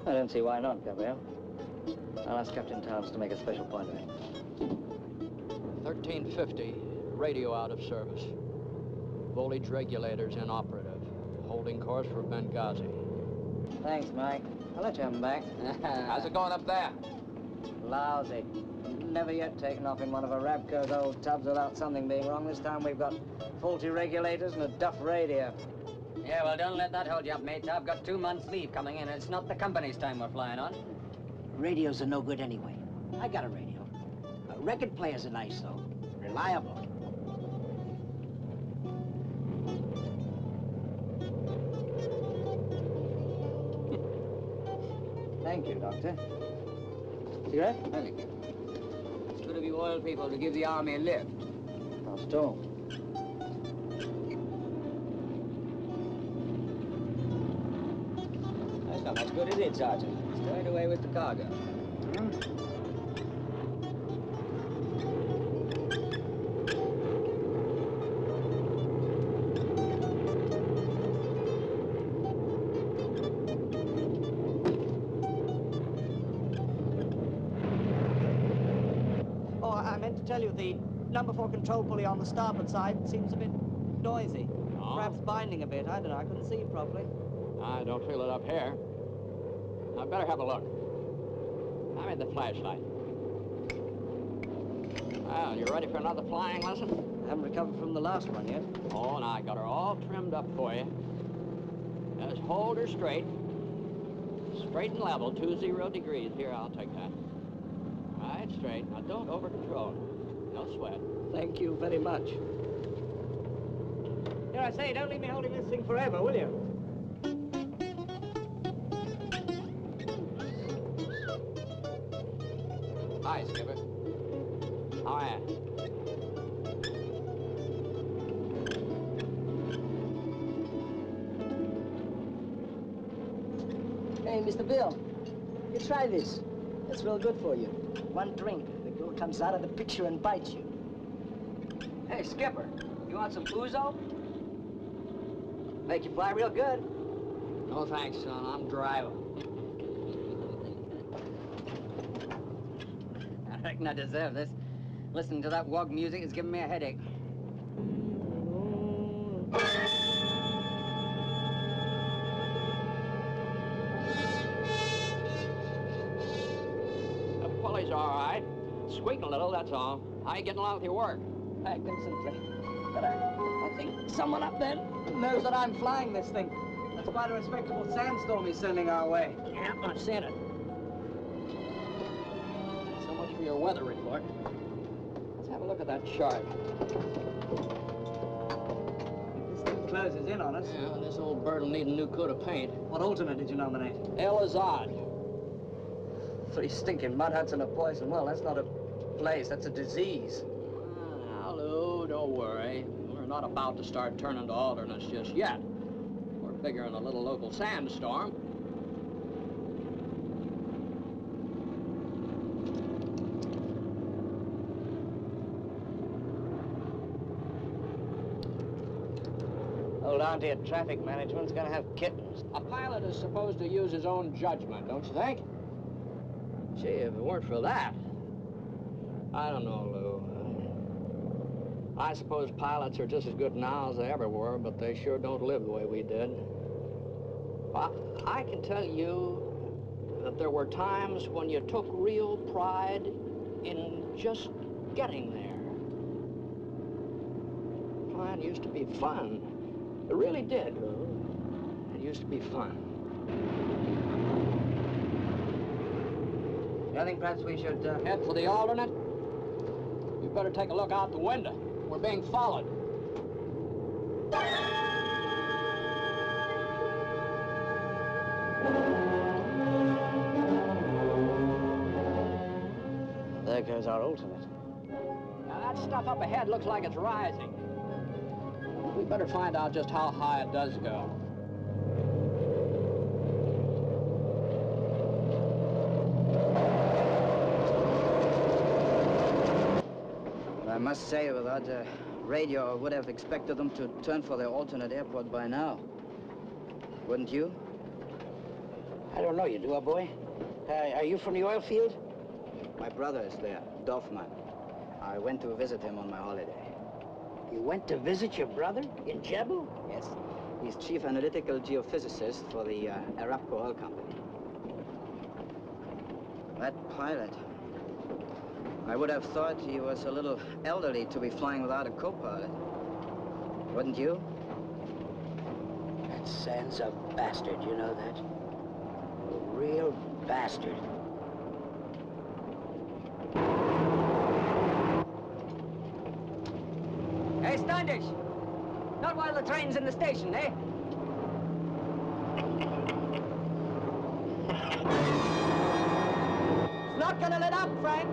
I don't see why not, Gabriel. I'll ask Captain Towns to make a special point of it. 1350, radio out of service. Voltage regulators inoperative. Holding course for Benghazi. Thanks, Mike. I'll let you have him back. How's it going up there? Lousy. Never yet taken off in one of Arabco's old tubs without something being wrong. This time we've got faulty regulators and a duff radio. Yeah, well, don't let that hold you up, mate. I've got 2 months' leave coming in, and it's not the company's time we're flying on. Radios are no good anyway. I got a radio. Record players are nice, though. Reliable. Thank you, Doctor. Cigarette? Thank you. It's good of you oil people to give the army a lift. Not at all. That's not much good, is it, Sergeant? Straight away with the cargo. Oh, I meant to tell you, the number 4 control pulley on the starboard side seems a bit noisy. Oh? Perhaps binding a bit. I don't know. I couldn't see properly. I don't feel it up here. I better have a look. I made the flashlight. Well, you ready for another flying lesson? I haven't recovered from the last one yet. Oh, and I got her all trimmed up for you. Just hold her straight. Straight and level, 20 degrees. Here, I'll take that. Right straight. Now, don't over-control. No sweat. Thank you very much. Here, I say, don't leave me holding this thing forever, will you? Hi, Skipper. How are you? Hey, Mr. Bill, you try this. It's real good for you. One drink, the girl comes out of the picture and bites you. Hey, Skipper, you want some ouzo? Make you fly real good. No thanks, son. I'm driving. I reckon I deserve this. Listening to that wog music is giving me a headache. The pulley's all right. Squeaking a little, that's all. How you getting along with your work? I concentrate. But I think someone up there knows that I'm flying this thing. That's quite a respectable sandstorm he's sending our way. Yeah, I've seen it. So much for your weather report. Let's have a look at that chart. This thing closes in on us. Yeah, this old bird will need a new coat of paint. What alternate did you nominate? Elazad. 3 stinking mud huts and a poison well. That's not a place, that's a disease. Now, Lou, don't worry. We're not about to start turning to alternates just yet. We're figuring a little local sandstorm. Old auntie at traffic management's gonna have kittens. A pilot is supposed to use his own judgment, don't you think? Gee, if it weren't for that, I don't know, Lou. I suppose pilots are just as good now as they ever were, but they sure don't live the way we did. I can tell you that there were times when you took real pride in just getting there. Flying used to be fun. It really did, Lou. It used to be fun. I think perhaps we should, Head for the alternate? You better take a look out the window. We're being followed. There goes our alternate. Now, that stuff up ahead looks like it's rising. We better find out just how high it does go. I must say, without a radio, I would have expected them to turn for their alternate airport by now. Wouldn't you? I don't know you, do I, boy? Are you from the oil field? My brother is there, Dorfman. I went to visit him on my holiday. You went to visit your brother in Jebu? Yes. He's chief analytical geophysicist for the Arabco Oil Company. That pilot, I would have thought he was a little elderly to be flying without a co-pilot. Wouldn't you? That San's a bastard, you know that? A real bastard. Hey, Standish! Not while the train's in the station, eh? It's not gonna let up, Frank.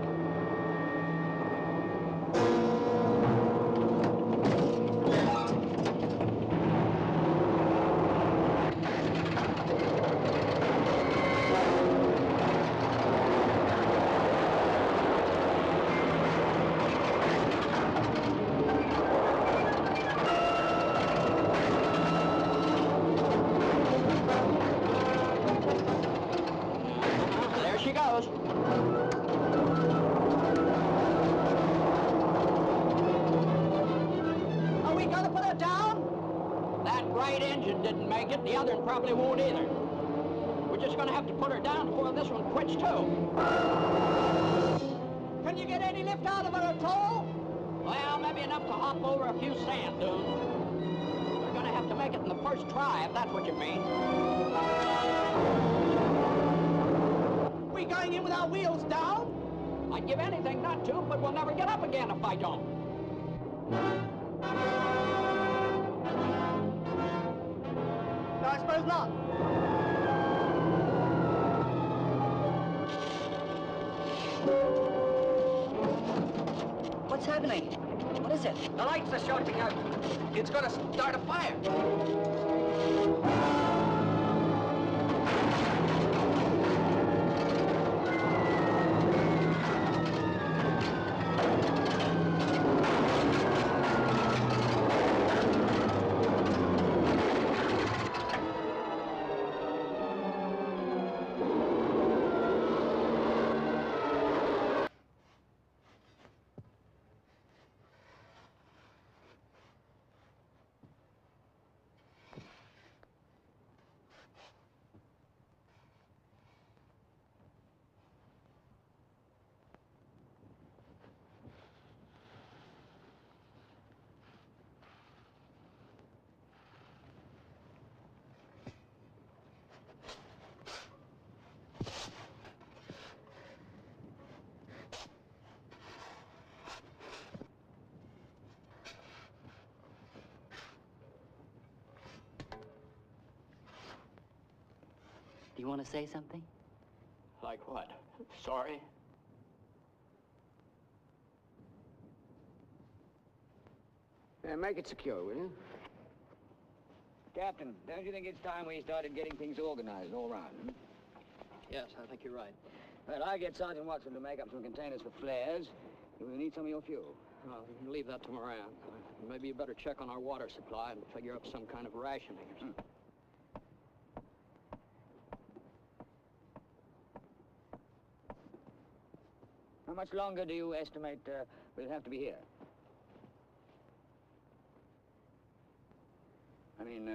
There she goes. Are we gonna put her down? That right engine didn't make it. The other one probably won't either. We're just gonna have to put her down before this one quits too. Can you get any lift out of her at all? Well, maybe enough to hop over a few sand dunes. We're gonna have to make it in the first try, if that's what you mean. We going in with our wheels down? I'd give anything not to, but we'll never get up again if I don't. No, I suppose not. What's happening? What is it? The lights are shorting out. It's gonna start a fire. Do you want to say something? Like what? Sorry? Yeah, make it secure, will you? Captain, don't you think it's time we started getting things organized all round? Hmm? Yes, I think you're right. Well, I get Sergeant Watson to make up some containers for flares. We need some of your fuel. Leave that to Moran. Maybe you better check on our water supply and figure up some kind of rationing or something. How much longer do you estimate we'll have to be here? I mean,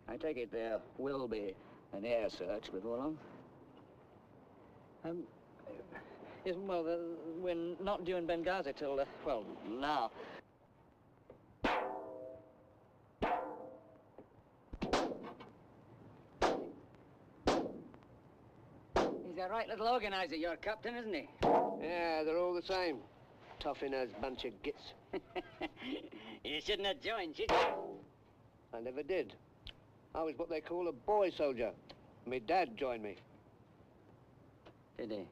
I take it there will be an air search before long? Yes, well, we're not due in Benghazi till, well, now. He's a right little organizer, your captain, isn't he? Yeah, they're all the same. Tough-in-as bunch of gits. You shouldn't have joined, should you? I never did. I was what they call a boy soldier. My dad joined me. Did he?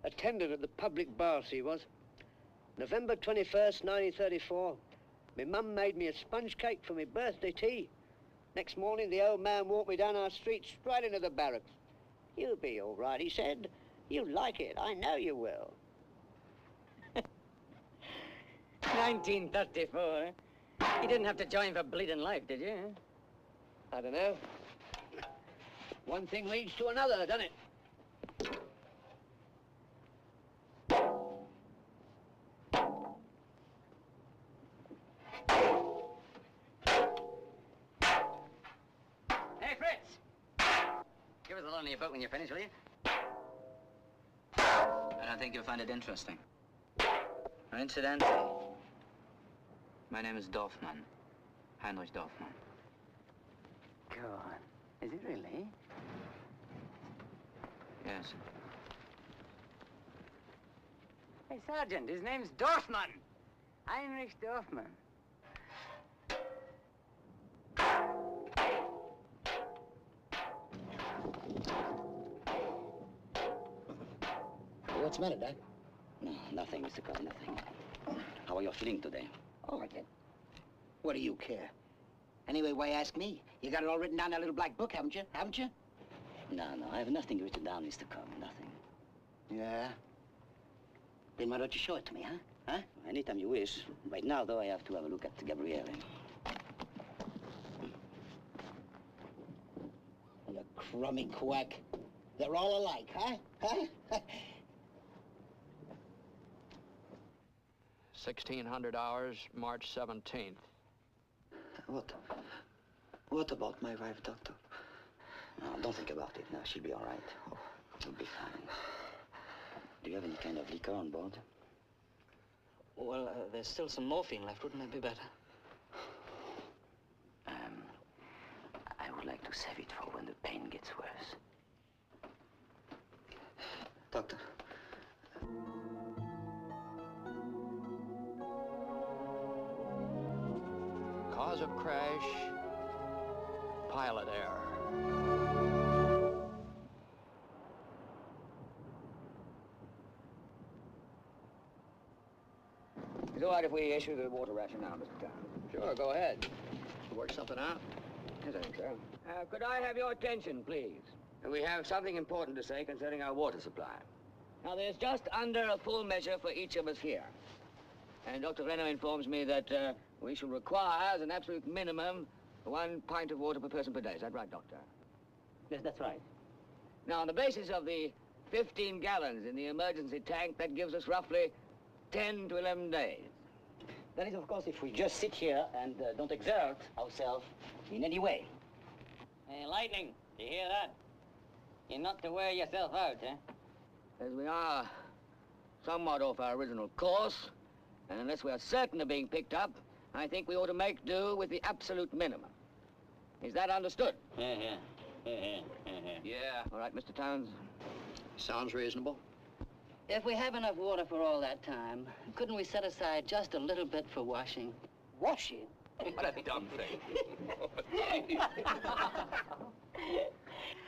Attendant at the public baths he was. November 21st, 1934. My mum made me a sponge cake for my birthday tea. Next morning, the old man walked me down our street straight into the barracks. "You'll be all right," he said. "You'll like it. I know you will." 1934, eh? You didn't have to join for bleeding life, did you? I don't know. One thing leads to another, doesn't it? Hey, Fritz! Give us a loan of your book when you're finished, will you? I don't think you'll find it interesting. Now, incidentally, my name is Dorfman. Heinrich Dorfman. Go on. Is it really? Yes. Hey, Sergeant, his name's Dorfman. Heinrich Dorfman. What's the matter, Doc? No, nothing, Mr. Carr, nothing. How are you feeling today? Oh, I can. What do you care? Anyway, why ask me? You got it all written down in that little black book, haven't you? Haven't you? No, I have nothing written down, Mr. Carr, nothing. Yeah? Then why don't you show it to me, huh? Huh? Anytime you wish. Right now, though, I have to have a look at Gabriele. You crummy quack. They're all alike, huh? Huh? 1600 hours, March 17th. What about my wife, Doctor? No, don't think about it. No, she'll be all right. Oh, she'll be fine. Do you have any kind of liquor on board? Well, there's still some morphine left. Wouldn't that be better? I would like to save it for when the pain gets worse. Doctor. Cause of crash, pilot error. Is it all right if we issue the water ration now, Mr. Town? Sure, go ahead. Work something out. Yes, I think so. Could I have your attention, please? We have something important to say concerning our water supply. Now, there's just under a full measure for each of us here. And Dr. Renner informs me that we shall require, as an absolute minimum, 1 pint of water per person per day. Is that right, Doctor? Yes, that's right. Now, on the basis of the 15 gallons in the emergency tank, that gives us roughly 10 to 11 days. That is, of course, if we just sit here and don't exert ourselves in any way. Hey, Lightning, do you hear that? You're not to wear yourself out, eh? As we are somewhat off our original course, and unless we are certain of being picked up, I think we ought to make do with the absolute minimum. Is that understood? Yeah. Yeah, All right, Mr. Towns. sounds reasonable. If we have enough water for all that time, couldn't we set aside just a little bit for washing? Washing? What a dumb thing.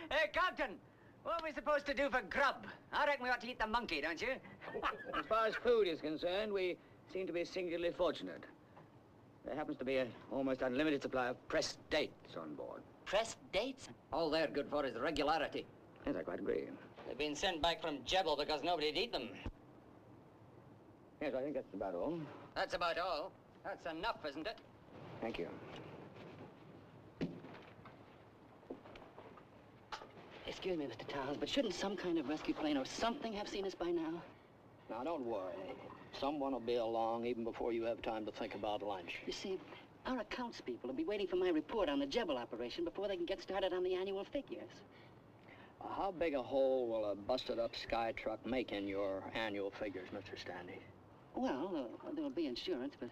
Hey, Captain, what are we supposed to do for grub? I reckon we ought to eat the monkey, don't you? As far as food is concerned, we seem to be singularly fortunate. There happens to be an almost unlimited supply of pressed dates on board. Pressed dates? All they're good for is regularity. Yes, I quite agree. They've been sent back from Jebel because nobody'd eat them. Yes, I think that's about all. That's about all. That's enough, isn't it? Thank you. Excuse me, Mr. Towns, but shouldn't some kind of rescue plane or something have seen us by now? Now, don't worry. Someone will be along even before you have time to think about lunch. You see, our accounts people will be waiting for my report on the Jebel operation before they can get started on the annual figures. How big a hole will a busted-up sky truck make in your annual figures, Mr. Standy? Well, there'll be insurance, but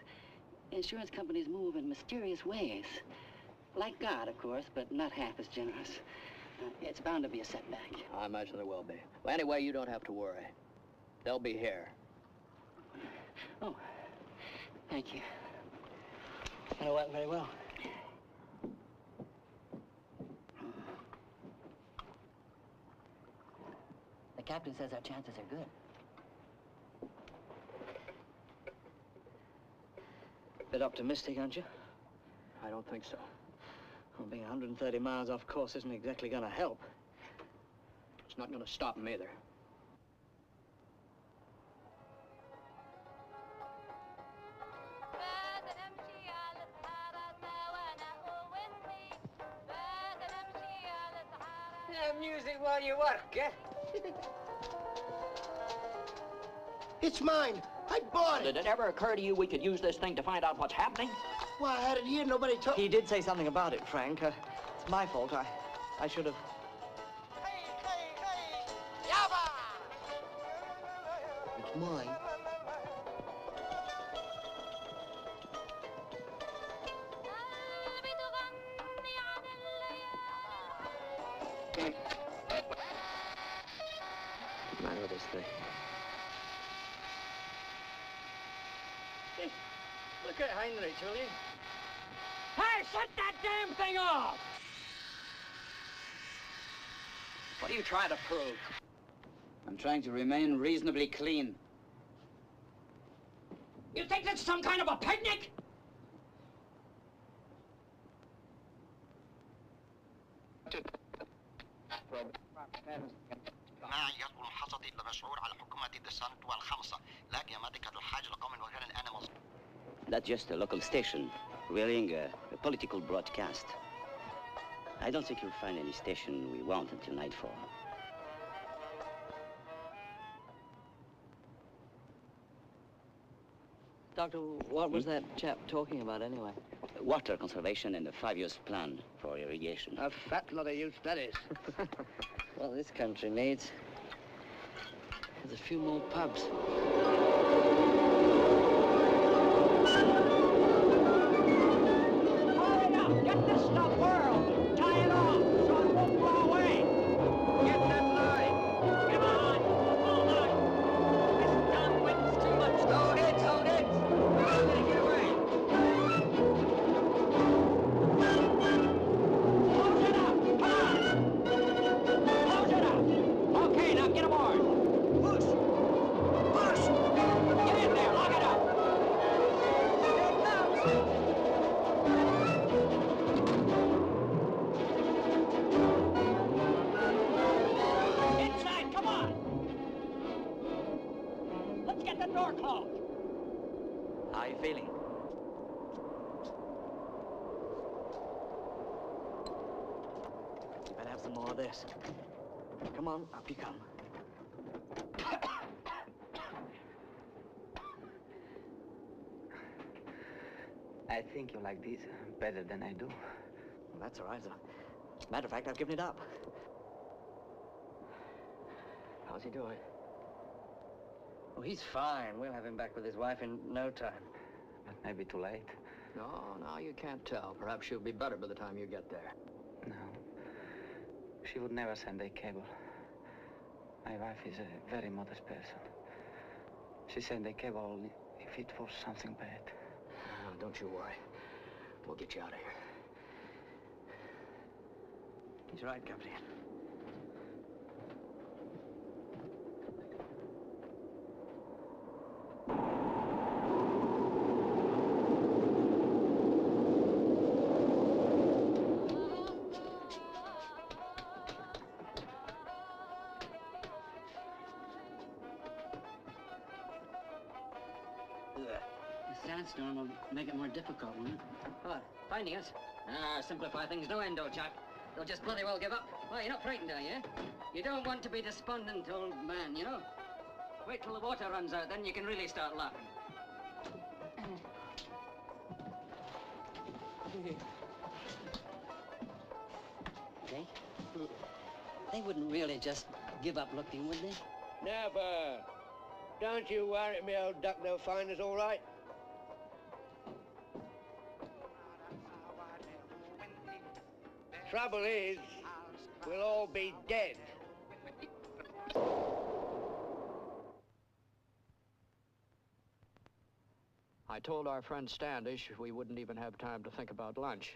insurance companies move in mysterious ways. Like God, of course, but not half as generous. It's bound to be a setback. I imagine there will be. Well, anyway, you don't have to worry. They'll be here. Oh, thank you. I know that very well. The captain says our chances are good. Bit optimistic, aren't you? I don't think so. Well, being 130 miles off course isn't exactly going to help. It's not going to stop them either. you work, eh? It's mine. I bought it. Did it ever occur to you we could use this thing to find out what's happening? Well, I had it here. Nobody told. He did say something about it, Frank. It's my fault. I should have. It's mine. What's the matter with this thing? Look at Heinrich, will you? Hey, shut that damn thing off! What are you trying to prove? I'm trying to remain reasonably clean. You think it's some kind of a picnic? ما يصل حصتي لمشعور على حكومة السنة والخمسة لكن مادة الحاجة لقوم وكان أنا مصر. That's just a local station, reeling a political broadcast. I don't think you'll find any station we want until nightfall. Doctor, what was that chap talking about anyway? Water conservation and a 5-year plan for irrigation. A fat lot of use that is. Well, this country needs is a few more pubs. Hurry up! Get this stuff whirled! Tie it off so it won't blow away! Get that line! Come on! Hold on! This downwind's too much! Hold it! Hold it! I'm gonna get away! Close it up! Come on! Close it up! Okay, now get aboard! Push! Push! Get in there! Lock it up! Here it comes! Inside, come on! Let's get the door closed. How are you feeling? You better have some more of this. Come on, up you come. I think you like this better than I do. Well, that's all right, sir. Matter of fact, I've given it up. How's he doing? Oh, he's fine. We'll have him back with his wife in no time. But maybe too late. No, you can't tell. Perhaps she'll be better by the time you get there. No. She would never send a cable. My wife is a very modest person. She sent a cable only if it was something bad. Oh, don't you worry. We'll get you out of here. He's right, Captain. The sandstorm will make it more difficult, won't it? What? Finding us? Ah, simplify things no end, old chap. They'll just bloody well give up. Well, you're not frightened, are you? You don't want to be despondent, old man, you know? Wait till the water runs out, then you can really start laughing. They wouldn't really just give up looking, would they? Never. Don't you worry, me old duck, they'll find us all right. Trouble is, we'll all be dead. I told our friend Standish we wouldn't even have time to think about lunch.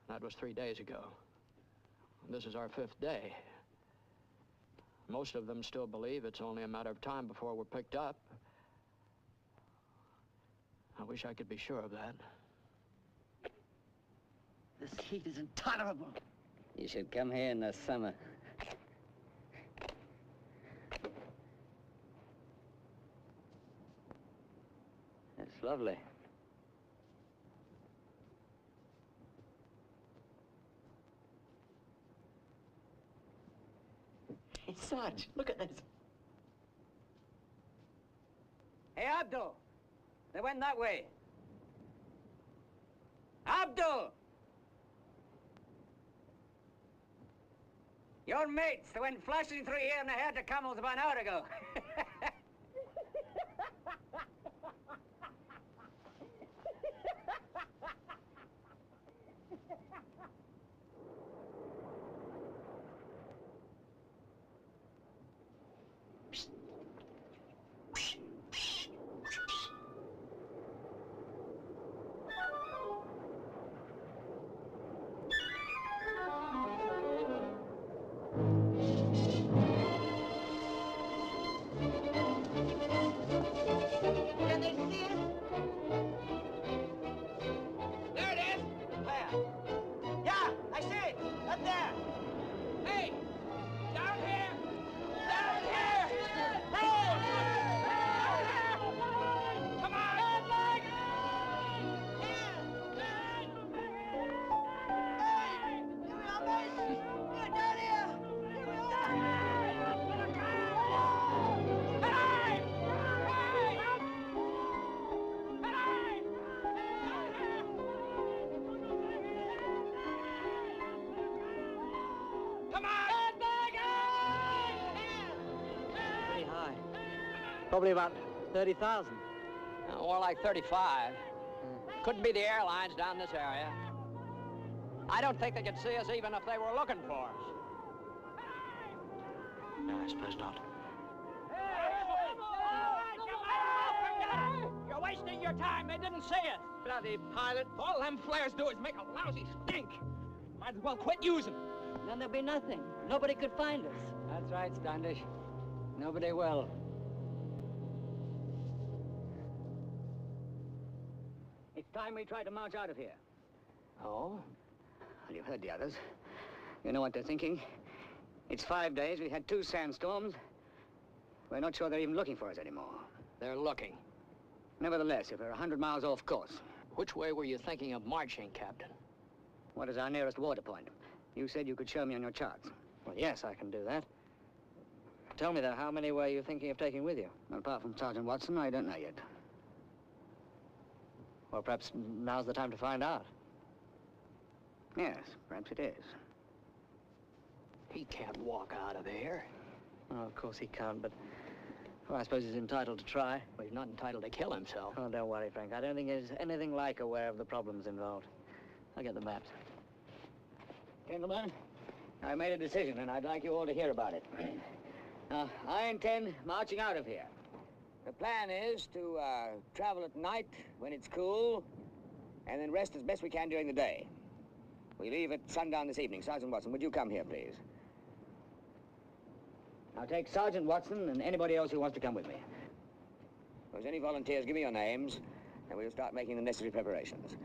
That was 3 days ago. And this is our 5th day. Most of them still believe it's only a matter of time before we're picked up. I wish I could be sure of that. This heat is intolerable. You should come here in the summer. It's lovely. Sarge, look at this. Hey, Abdul! They went that way. Abdul! Your mates, they went flashing through here and they had the camels about an hour ago. Can they see it? There it is! Where? Yeah, I see it. Up there. Hey! Down here! Down here! Come on! Pretty high. Probably about 30,000. More like 35. Couldn't be the airlines down this area. I don't think they could see us even if they were looking for us. No, I suppose not. You're wasting your time. They didn't see us. Bloody pilot. All them flares do is make a lousy stink. Might as well quit using. Then there'll be nothing. Nobody could find us. That's right, Standish. Nobody will. It's time we try to march out of here. Oh? Well, you've heard the others. You know what they're thinking. It's 5 days, we had 2 sandstorms. We're not sure they're even looking for us anymore. They're looking. Nevertheless, if we're 100 miles off course, Which way were you thinking of marching, Captain? what is our nearest water point? You said you could show me on your charts. Well, yes, I can do that. Tell me, though, how many were you thinking of taking with you? Well, apart from Sergeant Watson, I don't know yet. Well, perhaps now's the time to find out. Yes, perhaps it is. He can't walk out of here. Oh, of course he can't, but... Well, I suppose he's entitled to try. Well, he's not entitled to kill himself. Oh, don't worry, Frank. I don't think he's anything like aware of the problems involved. I'll get the maps. Gentlemen, I made a decision, and I'd like you all to hear about it. Now, I intend marching out of here. The plan is to travel at night when it's cool, and then rest as best we can during the day. We leave at sundown this evening. Sergeant Watson, would you come here, please? Now, take Sergeant Watson and anybody else who wants to come with me. If there's any volunteers, give me your names, and we'll start making the necessary preparations.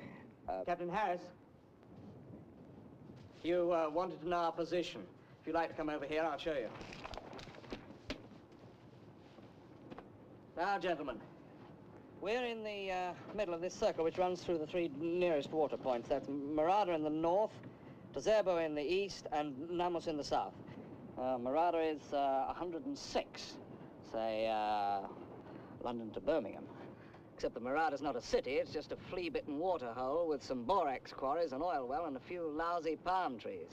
Captain Harris, you wanted to know our position. If you'd like to come over here, I'll show you. Now, gentlemen, we're in the middle of this circle, which runs through the 3 nearest water points. That's Marada in the north, Tazebo in the east, and Namus in the south. Marada is 106, say, London to Birmingham. Except that Marada's not a city, it's just a flea-bitten water hole with some borax quarries, an oil well, and a few lousy palm trees.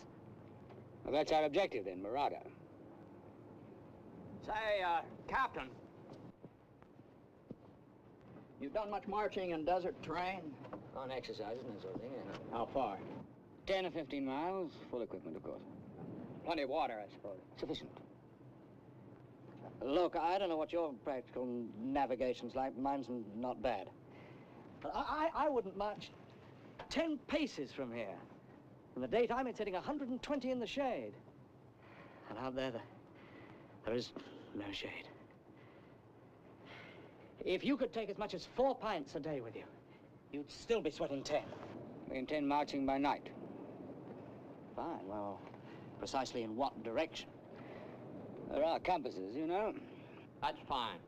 Well, that's our objective, then, Marada. Say, Captain, you've done much marching in desert terrain? On exercises and that sort of thing, yeah. How far? 10 or 15 miles, full equipment, of course. Plenty of water, I suppose. Sufficient. Look, I don't know what your practical navigation's like. Mine's not bad. But I wouldn't march 10 paces from here. In the daytime, it's hitting 120 in the shade. And out there, there is no shade. If you could take as much as 4 pints a day with you, you'd still be sweating 10. We intend marching by night. Fine, well, precisely in what direction? There are compasses, you know. That's fine.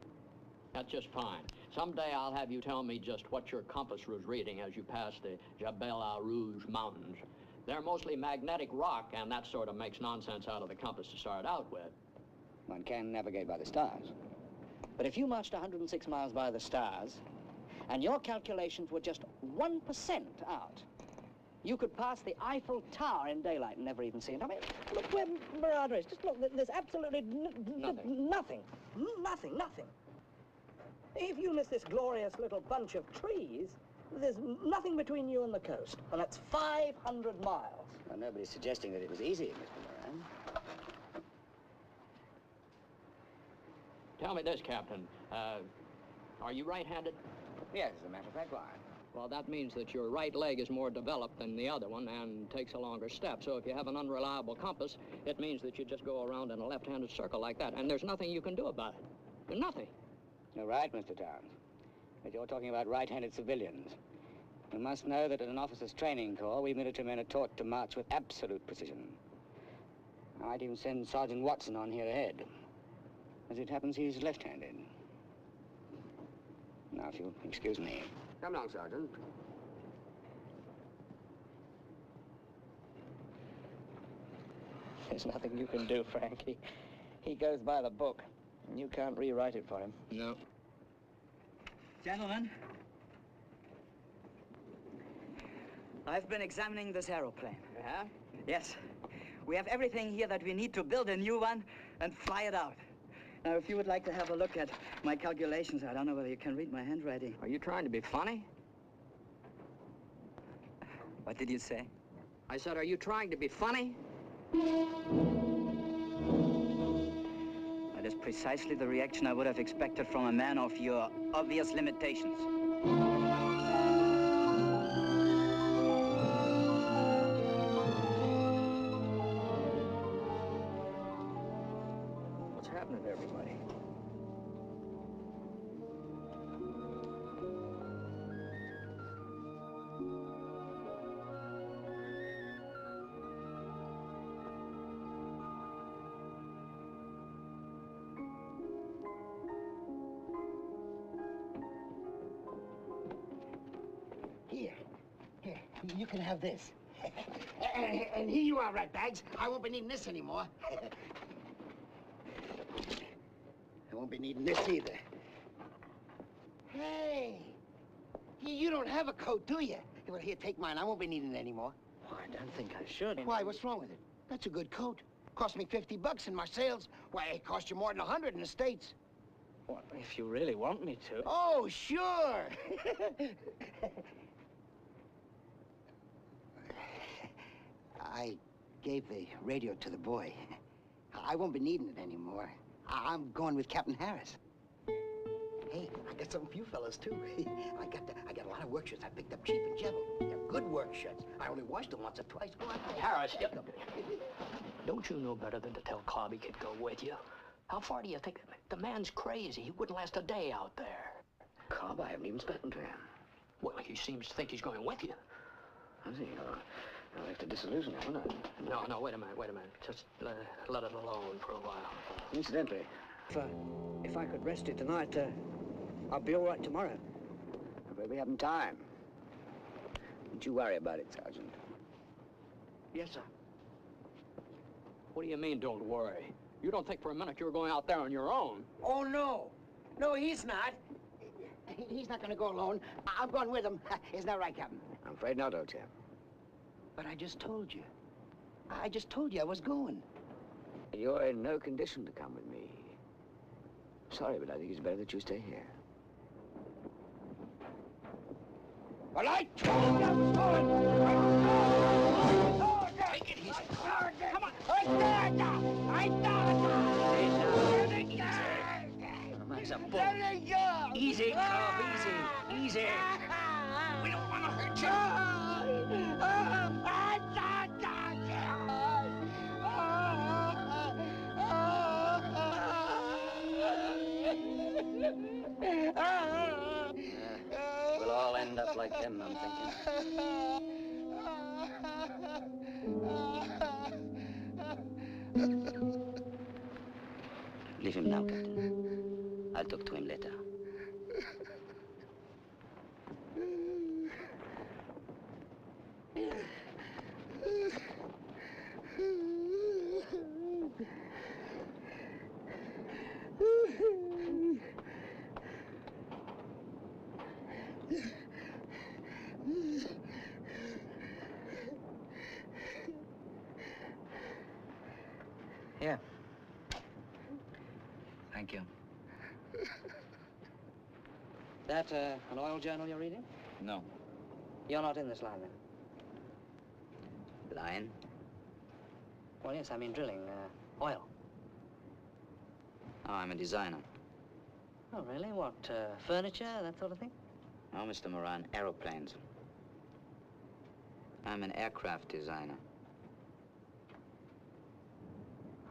That's just fine. Someday I'll have you tell me just what your compass was reading as you pass the Jebel Al Rouge Mountains. They're mostly magnetic rock, and that sort of makes nonsense out of the compass to start out with. One can navigate by the stars. But if you marched 106 miles by the stars, and your calculations were just 1% out, you could pass the Eiffel Tower in daylight and never even see it. I mean, look where Marada is. Just look, there's absolutely nothing. Nothing. If you miss this glorious little bunch of trees, there's nothing between you and the coast. And that's 500 miles. Well, nobody's suggesting that it was easy, Mr. Moran. Tell me this, Captain. Are you right-handed? Yes, as a matter of fact, why? Well, that means that your right leg is more developed than the other one and takes a longer step. So if you have an unreliable compass, it means that you just go around in a left-handed circle like that, and there's nothing you can do about it. Nothing. You're right, Mr. Towns. But you're talking about right-handed civilians. You must know that at an officer's training corps, we military men are taught to march with absolute precision. I might even send Sergeant Watson on here ahead. As it happens, he's left-handed. Now, if you'll excuse me. Come along, Sergeant. There's nothing you can do, Frank. He goes by the book, and you can't rewrite it for him. No. Gentlemen, I've been examining this aeroplane. You have? Yes. We have everything here that we need to build a new one and fly it out. Now, if you would like to have a look at my calculations, I don't know whether you can read my handwriting. Are you trying to be funny? What did you say? I said, are you trying to be funny? That is precisely the reaction I would have expected from a man of your obvious limitations. What's happening to everybody? Here, you can have this. And here you are, ratbags. I won't be needing this anymore. I won't be needing this either. Hey, you don't have a coat, do you? Well, here, take mine. I won't be needing it anymore. Oh, I don't think I should. Why, what's wrong with it? That's a good coat. Cost me $50 in Marseilles. Why, it cost you more than 100 in the States. Well, if you really want me to. Oh, sure. I gave the radio to the boy. I won't be needing it anymore. I'm going with Captain Harris. Hey, I got something for you fellas, too. I got a lot of work shirts I picked up cheap in Jebel. They're good work shirts. I only washed them once or twice. Go on. Harris, don't you know better than to tell Cobb he could go with you? How far do you think? The man's crazy. He wouldn't last a day out there. Cobb, I haven't even spoken to him. Well, he seems to think he's going with you. I see. I'll have to disillusion him, won't I? No, wait a minute. Just let it alone for a while. Incidentally, If I could rest it tonight, I'll be all right tomorrow. we'll be having time. Don't you worry about it, Sergeant. Yes, sir. What do you mean, don't worry? You don't think for a minute you're going out there on your own? Oh, no. No, he's not. He's not going to go alone. I'm going with him. Isn't that right, Captain? I'm afraid not, old chap. But I just told you. I just told you I was going. You're in no condition to come with me. Sorry, but I think it's better that you stay here. Well, I told you I was going! Take it easy. Come on! That's a bull. Easy, Cobb, easy. Easy. We don't want to hurt you. We'll all end up like him, I'm thinking. Leave him now, Captain. I'll talk to him later. Thank you. That an oil journal you're reading? No. You're not in this line, then? Lion? Well, yes, I mean drilling, oil. Oh, I'm a designer. Oh, really? What, furniture, that sort of thing? Oh, Mr. Moran, aeroplanes. I'm an aircraft designer.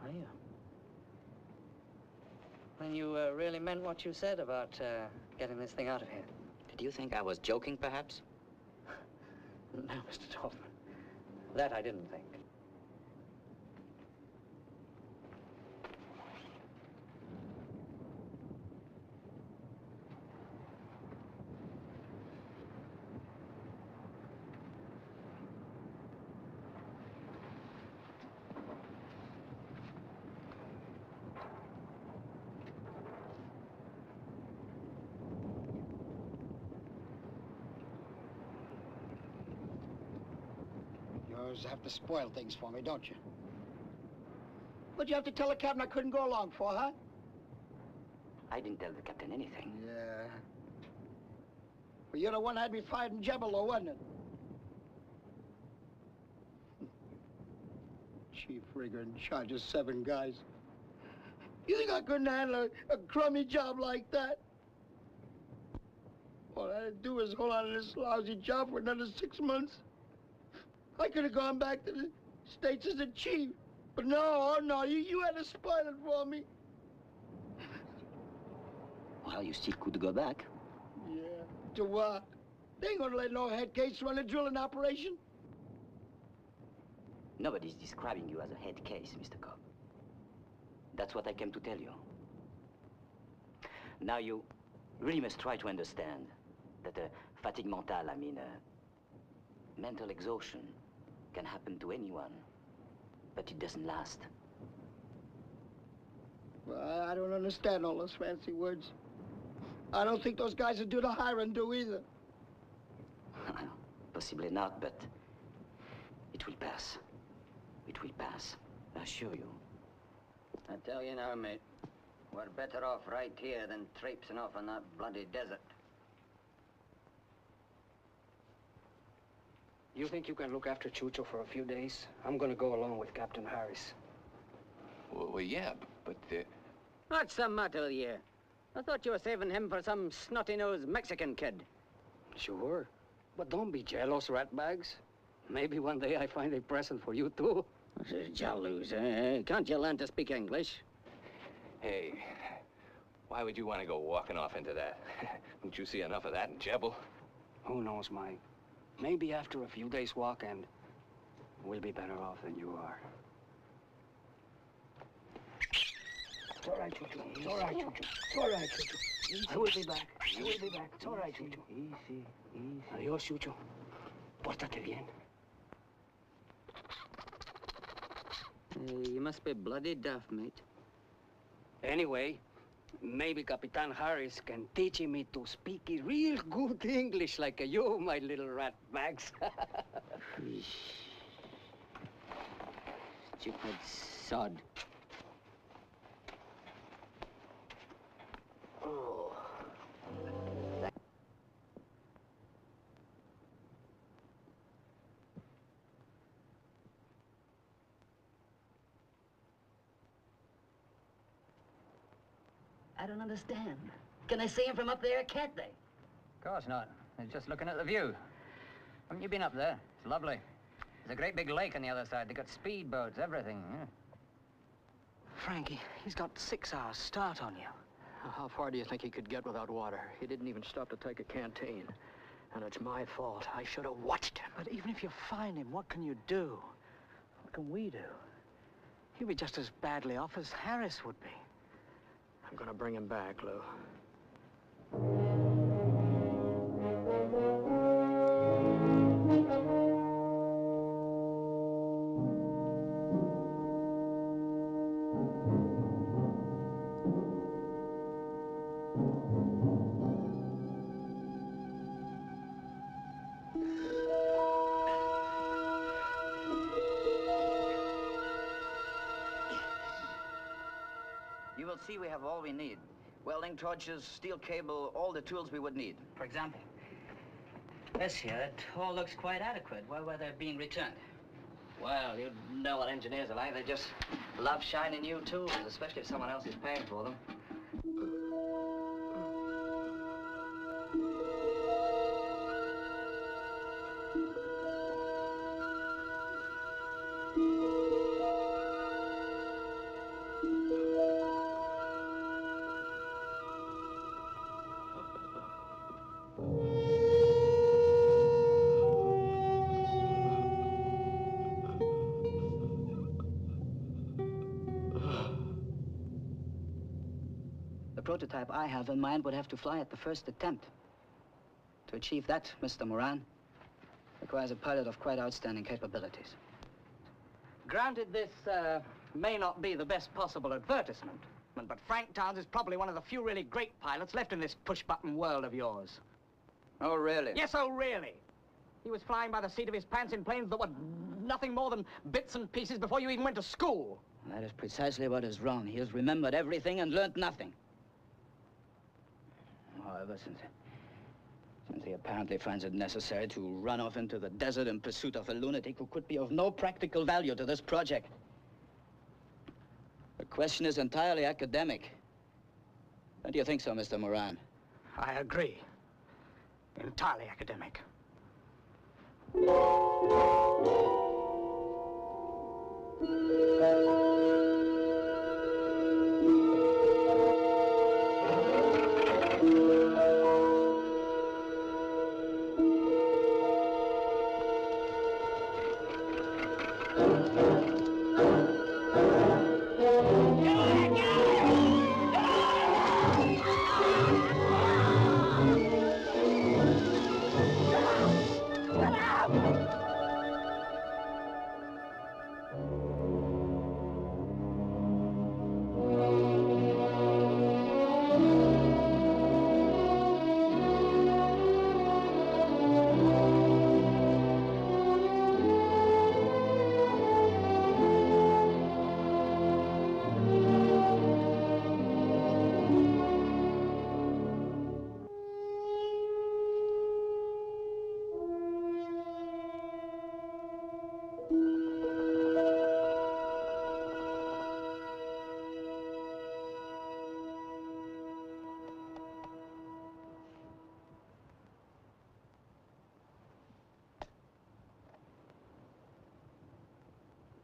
Are you? Then you really meant what you said about getting this thing out of here? Did you think I was joking, perhaps? No, Mr. Dorfman. That I didn't think. You always have to spoil things for me, don't you? What'd you have to tell the captain I couldn't go along for, huh? I didn't tell the captain anything. Yeah. Well, you're the one that had me fired in Jebelo, wasn't it? Chief rigger in charge of 7 guys. You think I couldn't handle a crummy job like that? All I had to do was hold on to this lousy job for another 6 months. I could have gone back to the States as a chief. But no, oh no, you had to spoil it for me. Well, you still could go back. Yeah, to what? They ain't gonna let no head case run a drilling operation. Nobody's describing you as a head case, Mr. Cobb. That's what I came to tell you. Now, you really must try to understand that fatigue mentale, I mean, mental exhaustion, can happen to anyone, but it doesn't last. Well, I don't understand all those fancy words. I don't think those guys that do the hiring do either. Possibly not, but it will pass. It will pass, I assure you. I tell you now, mate, we're better off right here than traipsing off in that bloody desert. You think you can look after Chucho for a few days? I'm gonna go along with Captain Harris. Well, yeah, but... What's the matter with you? I thought you were saving him for some snotty-nosed Mexican kid. Sure, but don't be jealous, ratbags. Maybe one day I find a present for you, too. Jalouse, can't you learn to speak English? Hey, why would you want to go walking off into that? Don't you see enough of that in Jebel? Who knows, Mike? Maybe after a few days' walk and we'll be better off than you are. It's all right, Chucho. It's all right, Chucho. It's all right, Chucho. I will be back. I will be back. It's all right, Chucho. Easy, easy. Adios, Chucho. Pórtate bien. You must be bloody deaf, mate. Anyway, maybe Capitan Harris can teach me to speak real good English like you, my little ratbags. Stupid sod. Oh. I don't understand. Can they see him from up there, can't they? Of course not. They're just looking at the view. Haven't you been up there? It's lovely. There's a great big lake on the other side. They've got speedboats, everything. Yeah. Frankie, he's got 6 hours start on you. How far do you think he could get without water? He didn't even stop to take a canteen. And it's my fault. I should have watched him. But even if you find him, what can you do? What can we do? He'll be just as badly off as Harris would be. I'm gonna bring him back, Lou. You will see we have all we need. Welding torches, steel cable, all the tools we would need. For example, this here, it all looks quite adequate. Why were they being returned? Well, you know what engineers are like. They just love shiny new tools, especially if someone else is paying for them. The prototype I have in mind would have to fly at the first attempt. To achieve that, Mr. Moran, requires a pilot of quite outstanding capabilities. Granted, this may not be the best possible advertisement, but Frank Towns is probably one of the few really great pilots left in this push-button world of yours. Oh, really? Yes, oh, really. He was flying by the seat of his pants in planes that were nothing more than bits and pieces before you even went to school. That is precisely what is wrong. He has remembered everything and learned nothing. However, since he apparently finds it necessary to run off into the desert in pursuit of a lunatic who could be of no practical value to this project. The question is entirely academic. Don't you think so, Mr. Moran? I agree. Entirely academic.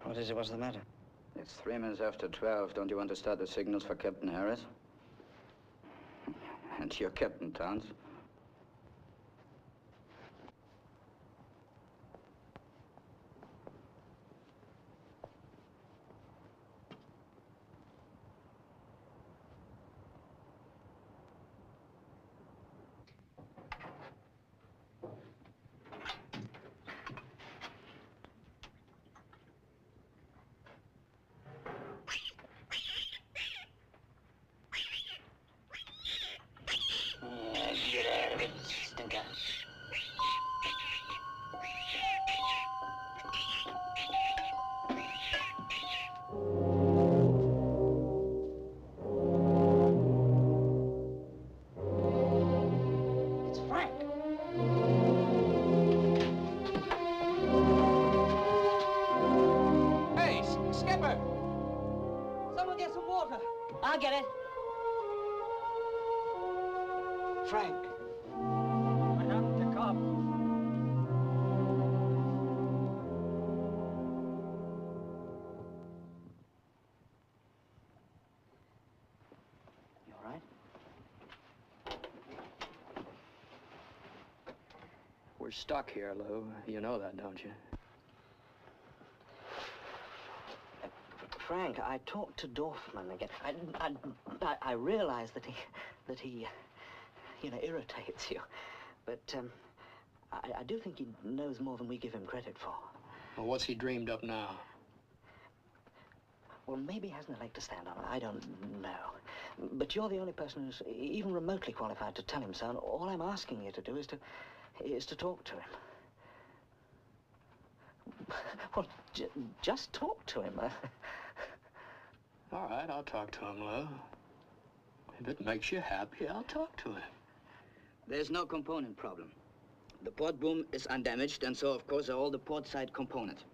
What is it? What's the matter? It's 3 minutes after 12. Don't you want to start the signals for Captain Harris? And you're Captain Towns. I'll get it. Frank. I have to come. You all right? We're stuck here, Lou. You know that, don't you? Frank, I talked to Dorfman again. I realize that he, you know, irritates you. But, I do think he knows more than we give him credit for. Well, what's he dreamed up now? Well, maybe he hasn't a leg to stand on. I don't know. But you're the only person who's even remotely qualified to tell him so, and all I'm asking you to do is to talk to him. Well, just talk to him. All right, I'll talk to him, Lou. If it makes you happy, I'll talk to him. There's no component problem. The port boom is undamaged, and so, of course, are all the port side components.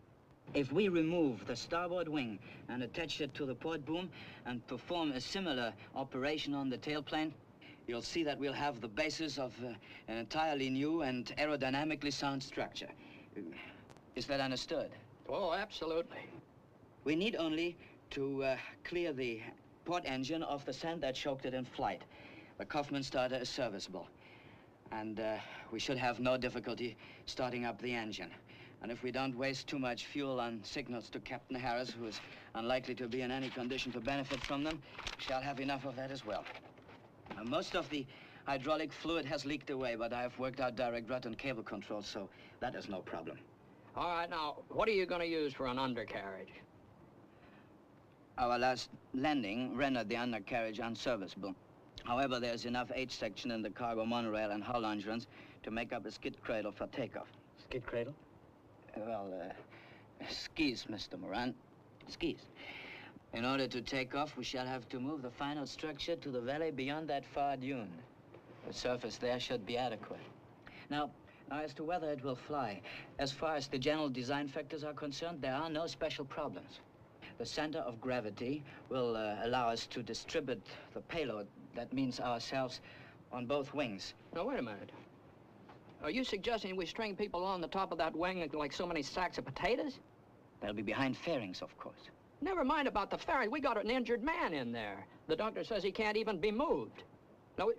If we remove the starboard wing and attach it to the port boom and perform a similar operation on the tailplane, you'll see that we'll have the basis of an entirely new and aerodynamically sound structure. Is that understood? Oh, absolutely. We need only to clear the port engine of the sand that choked it in flight. The Kaufman starter is serviceable. And we should have no difficulty starting up the engine. And if we don't waste too much fuel on signals to Captain Harris, who is unlikely to be in any condition to benefit from them, we shall have enough of that as well. Now, most of the hydraulic fluid has leaked away, but I have worked out direct rut and cable control, so that is no problem. All right, now, what are you going to use for an undercarriage? Our last landing rendered the undercarriage unserviceable. However, there's enough H-section in the cargo monorail and hull longerons to make up a skid cradle for takeoff. Skid cradle? Well, skis, Mr. Moran. Skis. In order to take off, we shall have to move the final structure to the valley beyond that far dune. The surface there should be adequate. Now, as to whether it will fly, as far as the general design factors are concerned, there are no special problems. The center of gravity will allow us to distribute the payload. That means ourselves on both wings. Now, wait a minute. Are you suggesting we string people on the top of that wing like so many sacks of potatoes? They'll be behind fairings, of course. Never mind about the fairing. We got an injured man in there. The doctor says he can't even be moved. Now,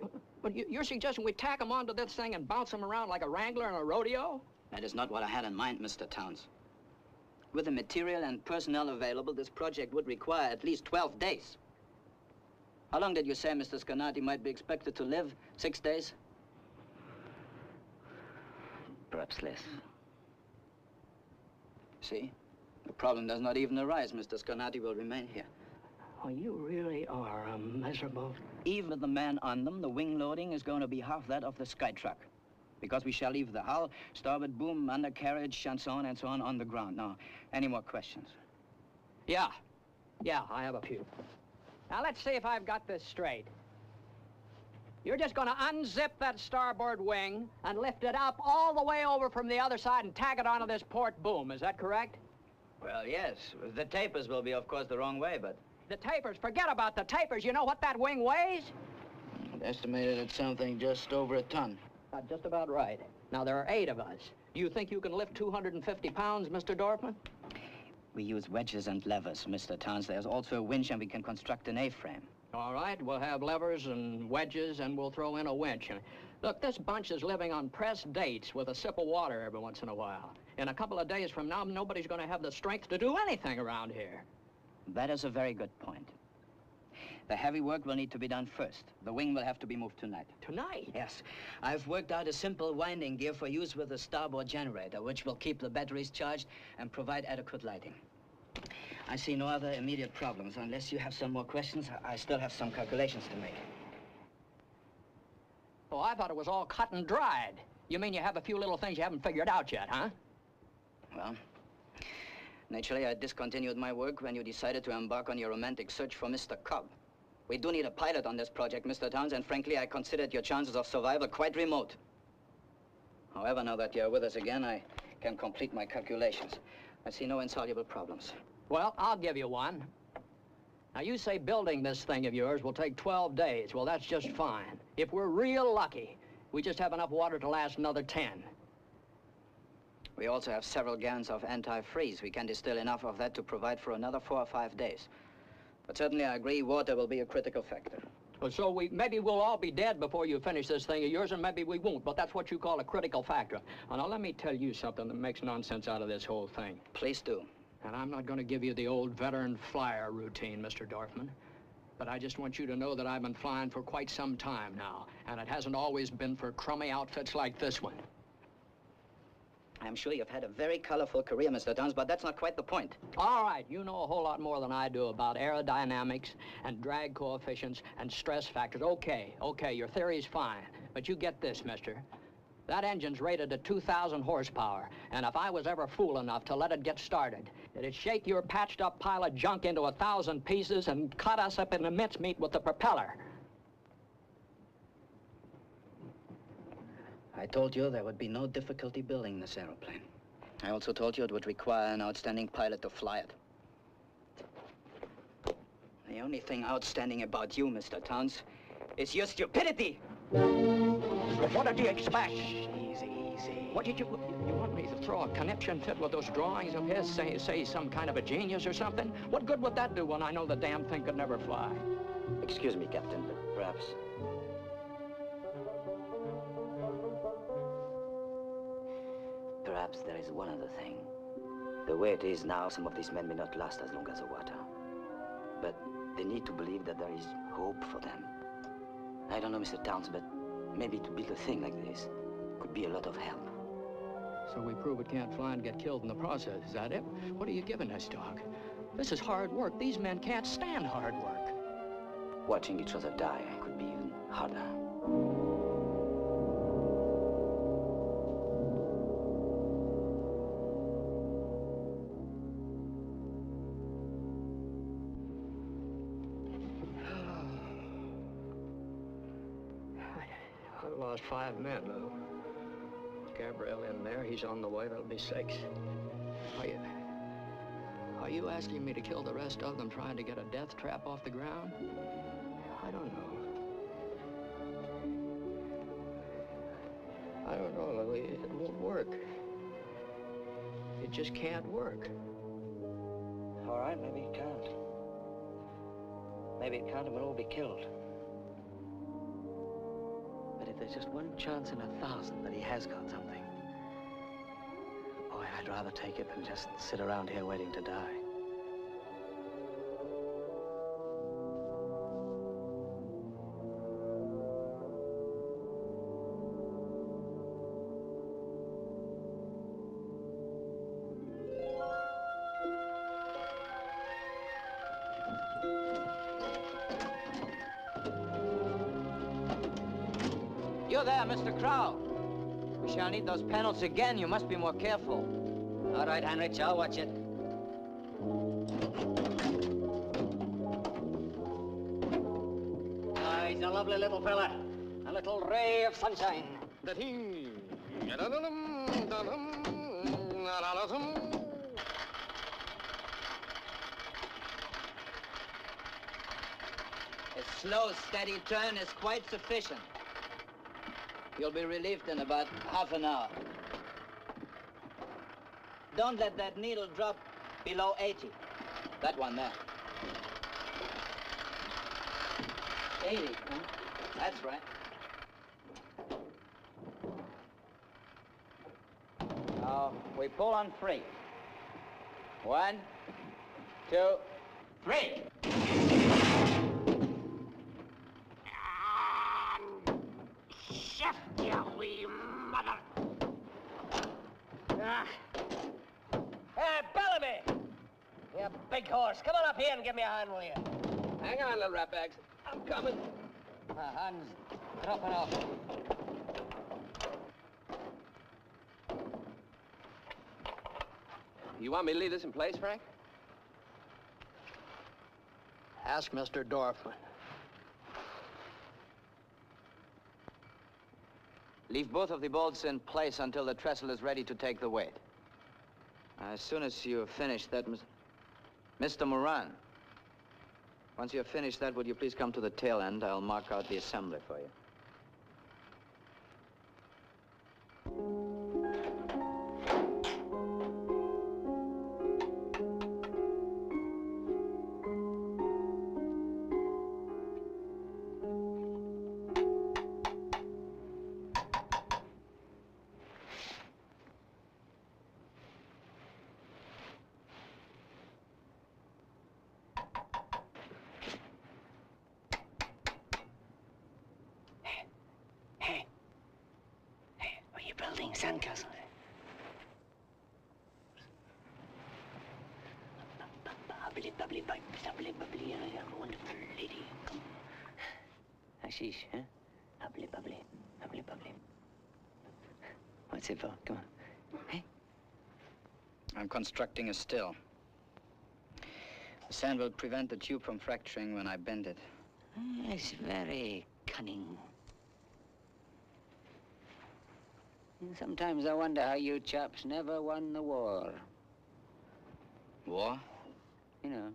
you're suggesting we tack him onto this thing and bounce him around like a wrangler in a rodeo? That is not what I had in mind, Mr. Towns. With the material and personnel available, this project would require at least 12 days. How long did you say Mr. Scarnati might be expected to live? 6 days? Perhaps less. See? The problem does not even arise. Mr. Scarnati will remain here. Oh, you really are a miserable... Even with the man on them, the wing loading is going to be half that of the Skytruck. Because we shall leave the hull, starboard boom, undercarriage, and so on the ground. Now, any more questions? Yeah, I have a few. Now, let's see if I've got this straight. You're just going to unzip that starboard wing and lift it up all the way over from the other side and tack it onto this port boom. Is that correct? Well, yes. The tapers will be, of course, the wrong way, but... The tapers? Forget about the tapers. You know what that wing weighs? Estimated at something just over a ton. Just about right. Now, there are 8 of us. Do you think you can lift 250 pounds, Mr. Dorfman? We use wedges and levers, Mr. Towns. There's also a winch, and we can construct an A-frame. All right, we'll have levers and wedges, and we'll throw in a winch. Look, this bunch is living on pressed dates with a sip of water every once in a while. In a couple of days from now, nobody's going to have the strength to do anything around here. That is a very good point. The heavy work will need to be done first. The wing will have to be moved tonight. Tonight? Yes. I've worked out a simple winding gear for use with the starboard generator, which will keep the batteries charged and provide adequate lighting. I see no other immediate problems. Unless you have some more questions, I still have some calculations to make. Oh, I thought it was all cut and dried. You mean you have a few little things you haven't figured out yet, huh? Well, naturally, I discontinued my work when you decided to embark on your romantic search for Mr. Cobb. We do need a pilot on this project, Mr. Towns, and frankly, I considered your chances of survival quite remote. However, now that you're with us again, I can complete my calculations. I see no insoluble problems. Well, I'll give you one. Now, you say building this thing of yours will take 12 days. Well, that's just fine. If we're real lucky, we just have enough water to last another 10. We also have several gallons of antifreeze. We can distill enough of that to provide for another 4 or 5 days. But certainly, I agree, water will be a critical factor. Well, so maybe we'll all be dead before you finish this thing of yours, and maybe we won't, but that's what you call a critical factor. Now, let me tell you something that makes nonsense out of this whole thing. Please do. And I'm not going to give you the old veteran flyer routine, Mr. Dorfman. But I just want you to know that I've been flying for quite some time now, and it hasn't always been for crummy outfits like this one. I'm sure you've had a very colorful career, Mr. Towns, but that's not quite the point. All right, you know a whole lot more than I do about aerodynamics and drag coefficients and stress factors. Okay, your theory's fine. But you get this, mister. That engine's rated at 2,000 horsepower, and if I was ever fool enough to let it get started, It'd shake your patched-up pile of junk into 1,000 pieces and cut us up into mincemeat with the propeller. I told you there would be no difficulty building this aeroplane. I also told you it would require an outstanding pilot to fly it. The only thing outstanding about you, Mr. Towns, is your stupidity. What did you expect? Easy, easy. What did you want me to throw a conniption fit with those drawings of his, say some kind of a genius or something? What good would that do when I know the damn thing could never fly? Excuse me, Captain, but perhaps... Perhaps there is one other thing. The way it is now, some of these men may not last as long as the water. But they need to believe that there is hope for them. I don't know, Mr. Towns, but maybe to build a thing like this could be a lot of help. So we prove it can't fly and get killed in the process, is that it? What are you giving us, Doc? This is hard work. These men can't stand hard work. Watching each other die could be even harder. I lost 5 men, Lou. Gabriel in there, he's on the way, that'll be 6. Are you asking me to kill the rest of them trying to get a death trap off the ground? I don't know. I don't know, Lou. It won't work. It just can't work. All right, maybe it can't. Maybe it can't and we'll all be killed. But if there's just one chance in 1,000 that he has got something, boy, I'd rather take it than just sit around here waiting to die. You there, Mr. Crow. We shall need those panels again. You must be more careful. All right, Heinrich, I'll watch it. He's a lovely little fella. A little ray of sunshine. A slow, steady turn is quite sufficient. You'll be relieved in about half an hour. Don't let that needle drop below 80. That one there. 80, huh? That's right. Now, we pull on 3. 1, 2, 3. Shift, you wee mother! Hey, Bellamy! You big horse, come on up here and give me a hand, will you? Hang on, little ratbags. I'm coming. My hand's dropping off. You want me to leave this in place, Frank? Ask Mr. Dorfman. Leave both of the bolts in place until the trestle is ready to take the weight. As soon as you finish that, Mr. Moran, once you've finished that, would you please come to the tail end? I'll mark out the assembly for you. Building sandcastle. Bubbly, bubbly, bubbly, bubbly, wonderful lady. Come. Hashish, huh? Bubbly, bubbly, bubbly, bubbly. What's it for? Come on. Hey? I'm constructing a still. The sand will prevent the tube from fracturing when I bend it. It's very cunning. Sometimes I wonder how you chaps never won the war. War? You know.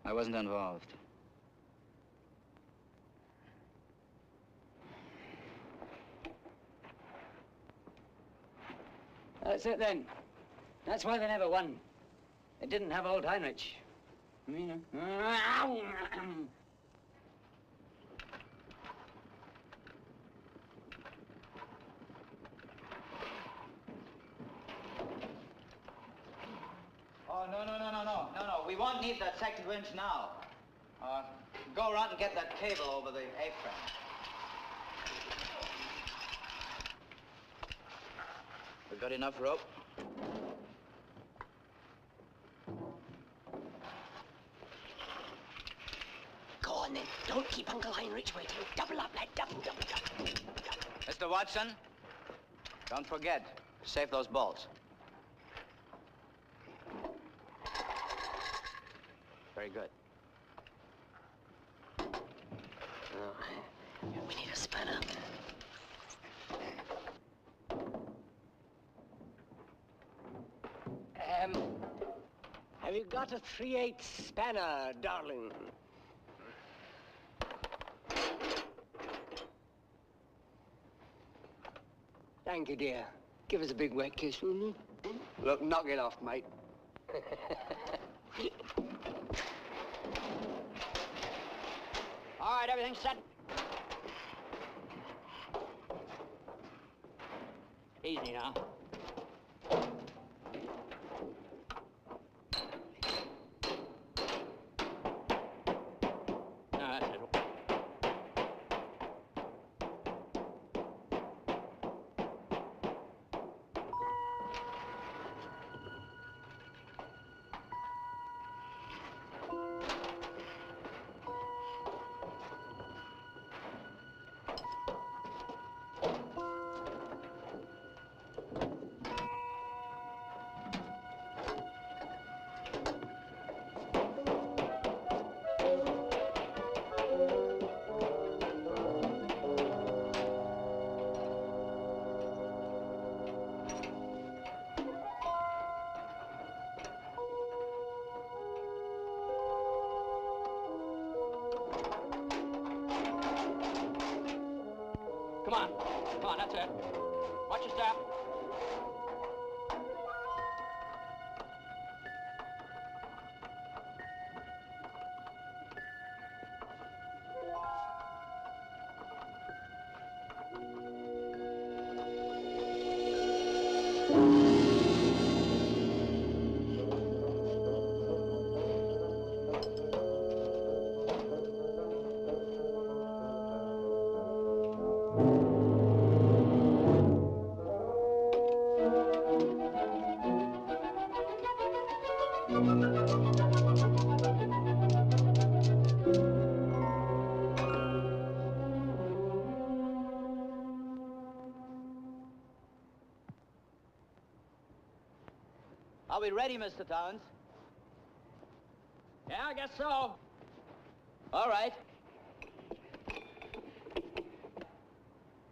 I wasn't involved. That's it then. That's why they never won. They didn't have old Heinrich. Oh, no. We won't need that second winch now. Go around and get that cable over the A-frame. We've got enough rope. Go on then. Don't keep Uncle Heinrich waiting. Double up, lad. Double. Mr. Watson, don't forget, save those bolts. Very good. We need a spanner. Have you got a 3/8 spanner, darling? Thank you, dear. Give us a big wet kiss, will you? Look, knock it off, mate. All right, everything's set. Easy now. No, that's it. Come on, that's it. Watch your step. Are we ready, Mr. Towns? Yeah, I guess so. All right.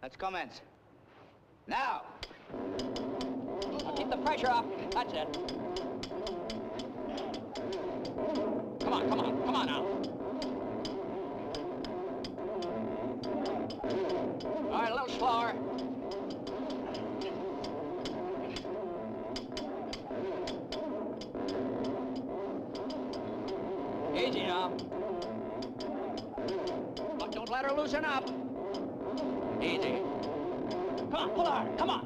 Let's commence. Now! Now keep the pressure up. That's it. Come on now. All right, a little slower. Easy now. But don't let her loosen up. Easy. Come on, pull hard. Come on.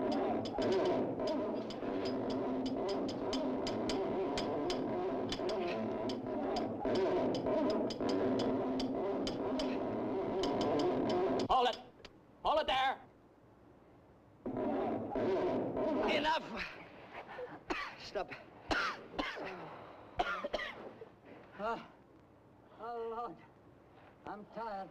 Hold it. Hold it there. Enough. Stop. Oh, Lord. I'm tired.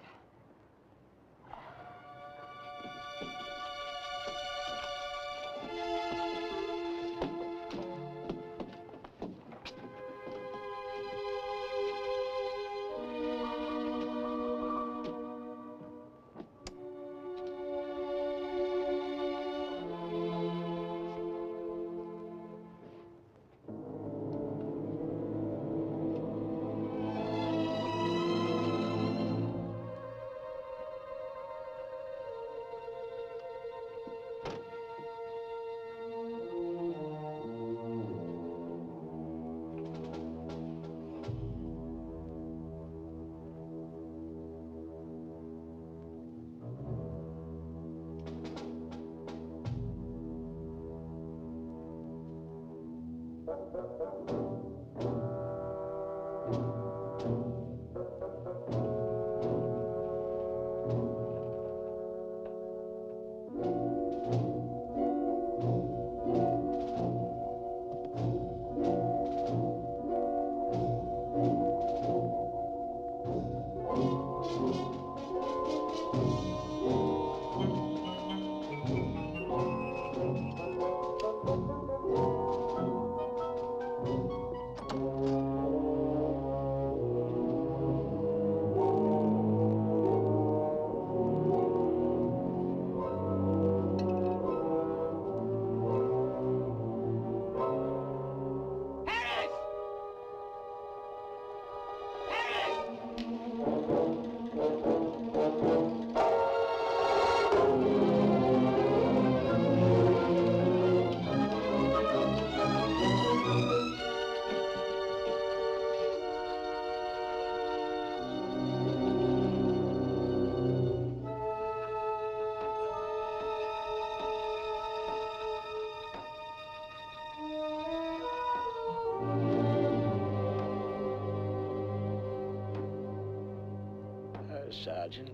Sergeant.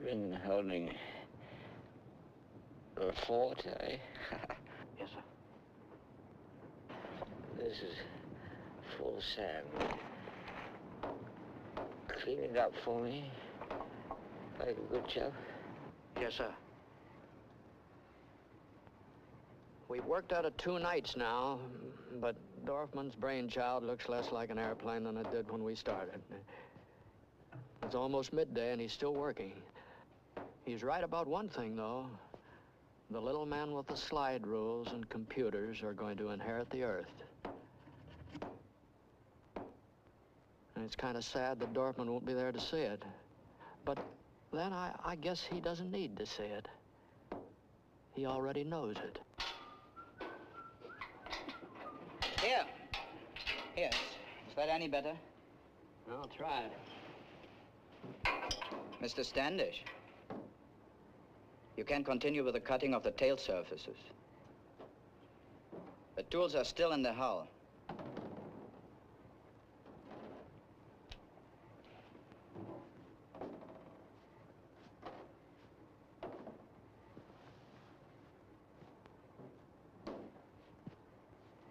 Been holding the fort, eh? Yes, sir. This is full of sand. Clean it up for me, like a good chap. Yes, sir. We've worked out of 2 nights now, but Dorfman's brainchild looks less like an airplane than it did when we started. It's almost midday and he's still working. He's right about one thing, though. The little man with the slide rules and computers are going to inherit the Earth. And it's kind of sad that Dorfman won't be there to see it. But then I guess he doesn't need to see it. He already knows it. Here. Here. Is that any better? I'll try it. Mr. Standish, you can continue with the cutting of the tail surfaces. The tools are still in the hull.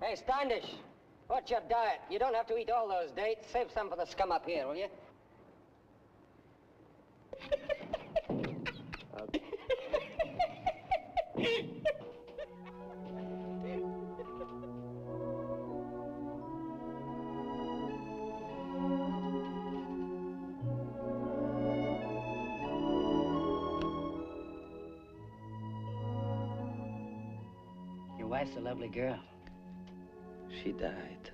Hey, Standish, what's your diet? You don't have to eat all those dates. Save some for the scum up here, will you? Your wife's a lovely girl. She died.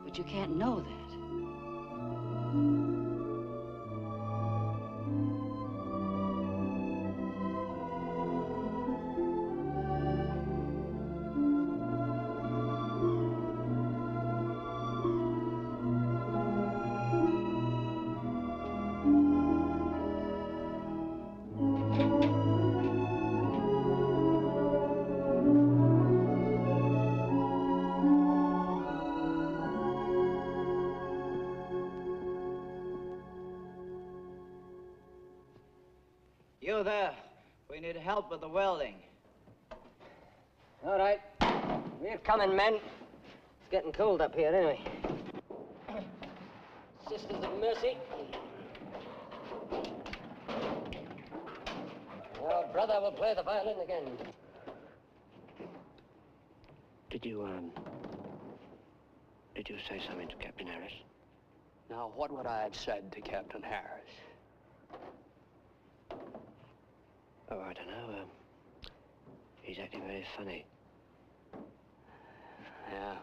But you can't know that. You there. We need help with the welding. All right. We're coming, men. It's getting cold up here, anyway. Sisters of Mercy. Your brother will play the violin again. Did you say something to Captain Harris? Now, what would I have said to Captain Harris? Oh, I don't know. He's acting very funny. Yeah.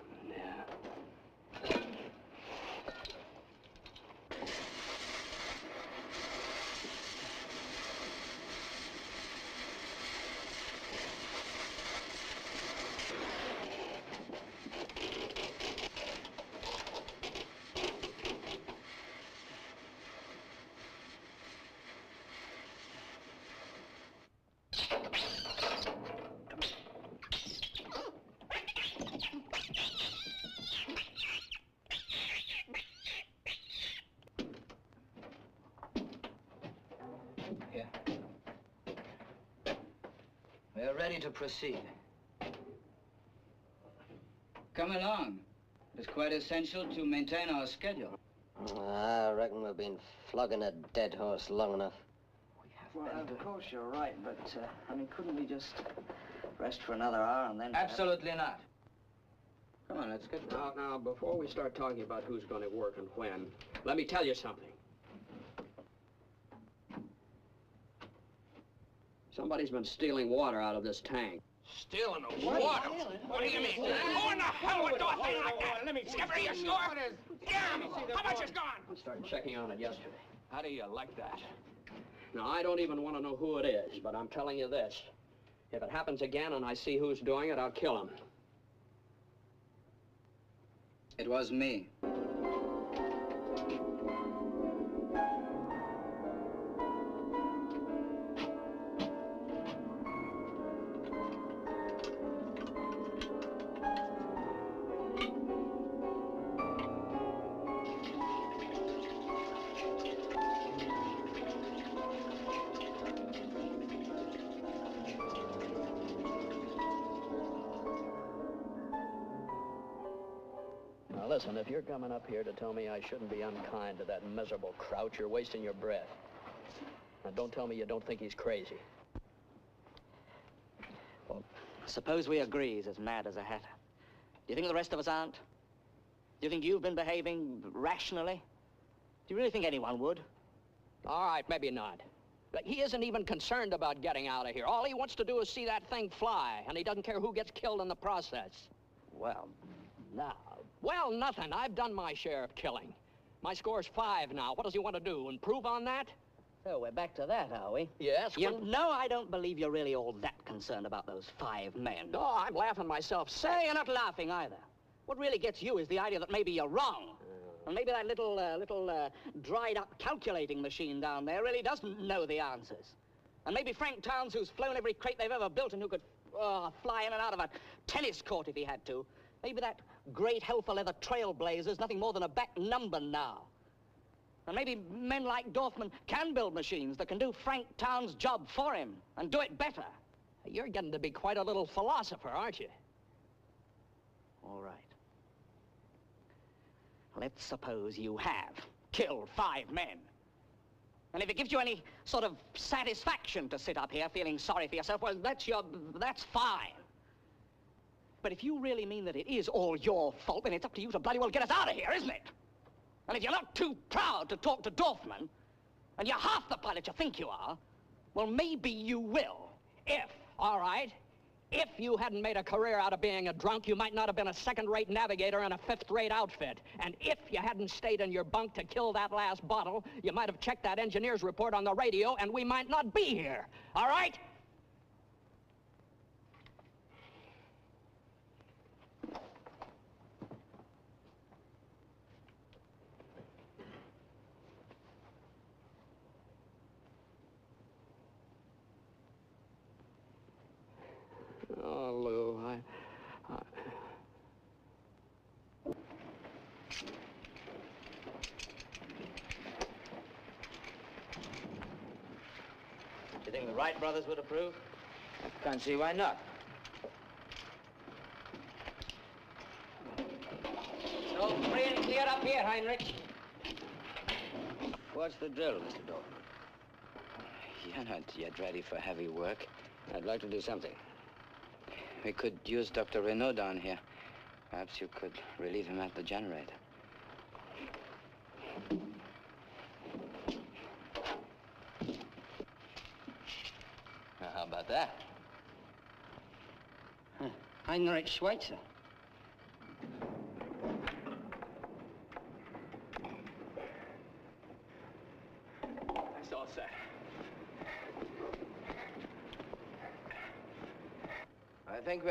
ready to proceed. Come along. It's quite essential to maintain our schedule. I reckon we've been flogging a dead horse long enough. Well, of course you're right, but, I mean, couldn't we just rest for another hour and then... Absolutely not. Come on, let's get... Now, before we start talking about who's going to work and when, let me tell you something. Somebody's been stealing water out of this tank. Stealing the water? What do you mean? Who in the hell would do a thing like that? Let me Skipper, you sure? Damn! How much is gone? I started checking on it yesterday. How do you like that? Now, I don't even want to know who it is, but I'm telling you this. If it happens again and I see who's doing it, I'll kill him. It was me. Now, listen, if you're coming up here to tell me I shouldn't be unkind to that miserable Crouch, you're wasting your breath. Now, don't tell me you don't think he's crazy. Well, suppose we agree he's as mad as a hatter. Do you think the rest of us aren't? Do you think you've been behaving rationally? Do you really think anyone would? All right, maybe not. But he isn't even concerned about getting out of here. All he wants to do is see that thing fly, and he doesn't care who gets killed in the process. Well, now... Well, nothing. I've done my share of killing. My score's 5 now. What does he want to do, improve on that? So we're back to that, are we? Yes. No, I don't believe you're really all that concerned about those 5 men. No, I'm laughing myself. Say, you're not laughing either. What really gets you is the idea that maybe you're wrong. And maybe that little dried-up calculating machine down there really doesn't know the answers. And maybe Frank Towns, who's flown every crate they've ever built and who could fly in and out of a tennis court if he had to, maybe that great hell-for-leather trailblazer's nothing more than a back number now. And maybe men like Dorfman can build machines that can do Frank Towns' job for him and do it better. You're getting to be quite a little philosopher, aren't you? All right. Let's suppose you have killed 5 men. And if it gives you any sort of satisfaction to sit up here feeling sorry for yourself, well, that's fine. But if you really mean that it is all your fault, then it's up to you to bloody well get us out of here, isn't it? And if you're not too proud to talk to Dorfman, and you're half the pilot you think you are, well, maybe you will. All right, if you hadn't made a career out of being a drunk, you might not have been a second-rate navigator in a 5th-rate outfit. And if you hadn't stayed in your bunk to kill that last bottle, you might have checked that engineer's report on the radio, and we might not be here. All right? Oh, Lou, Do you think the Wright brothers would approve? I can't see why not. So, free and clear up here, Heinrich. What's the drill, Mr. Dorfman? You're not yet ready for heavy work. I'd like to do something. We could use Dr. Renaud down here. Perhaps you could relieve him at the generator. Now, how about that? Heinrich Schweitzer. That's all set. I think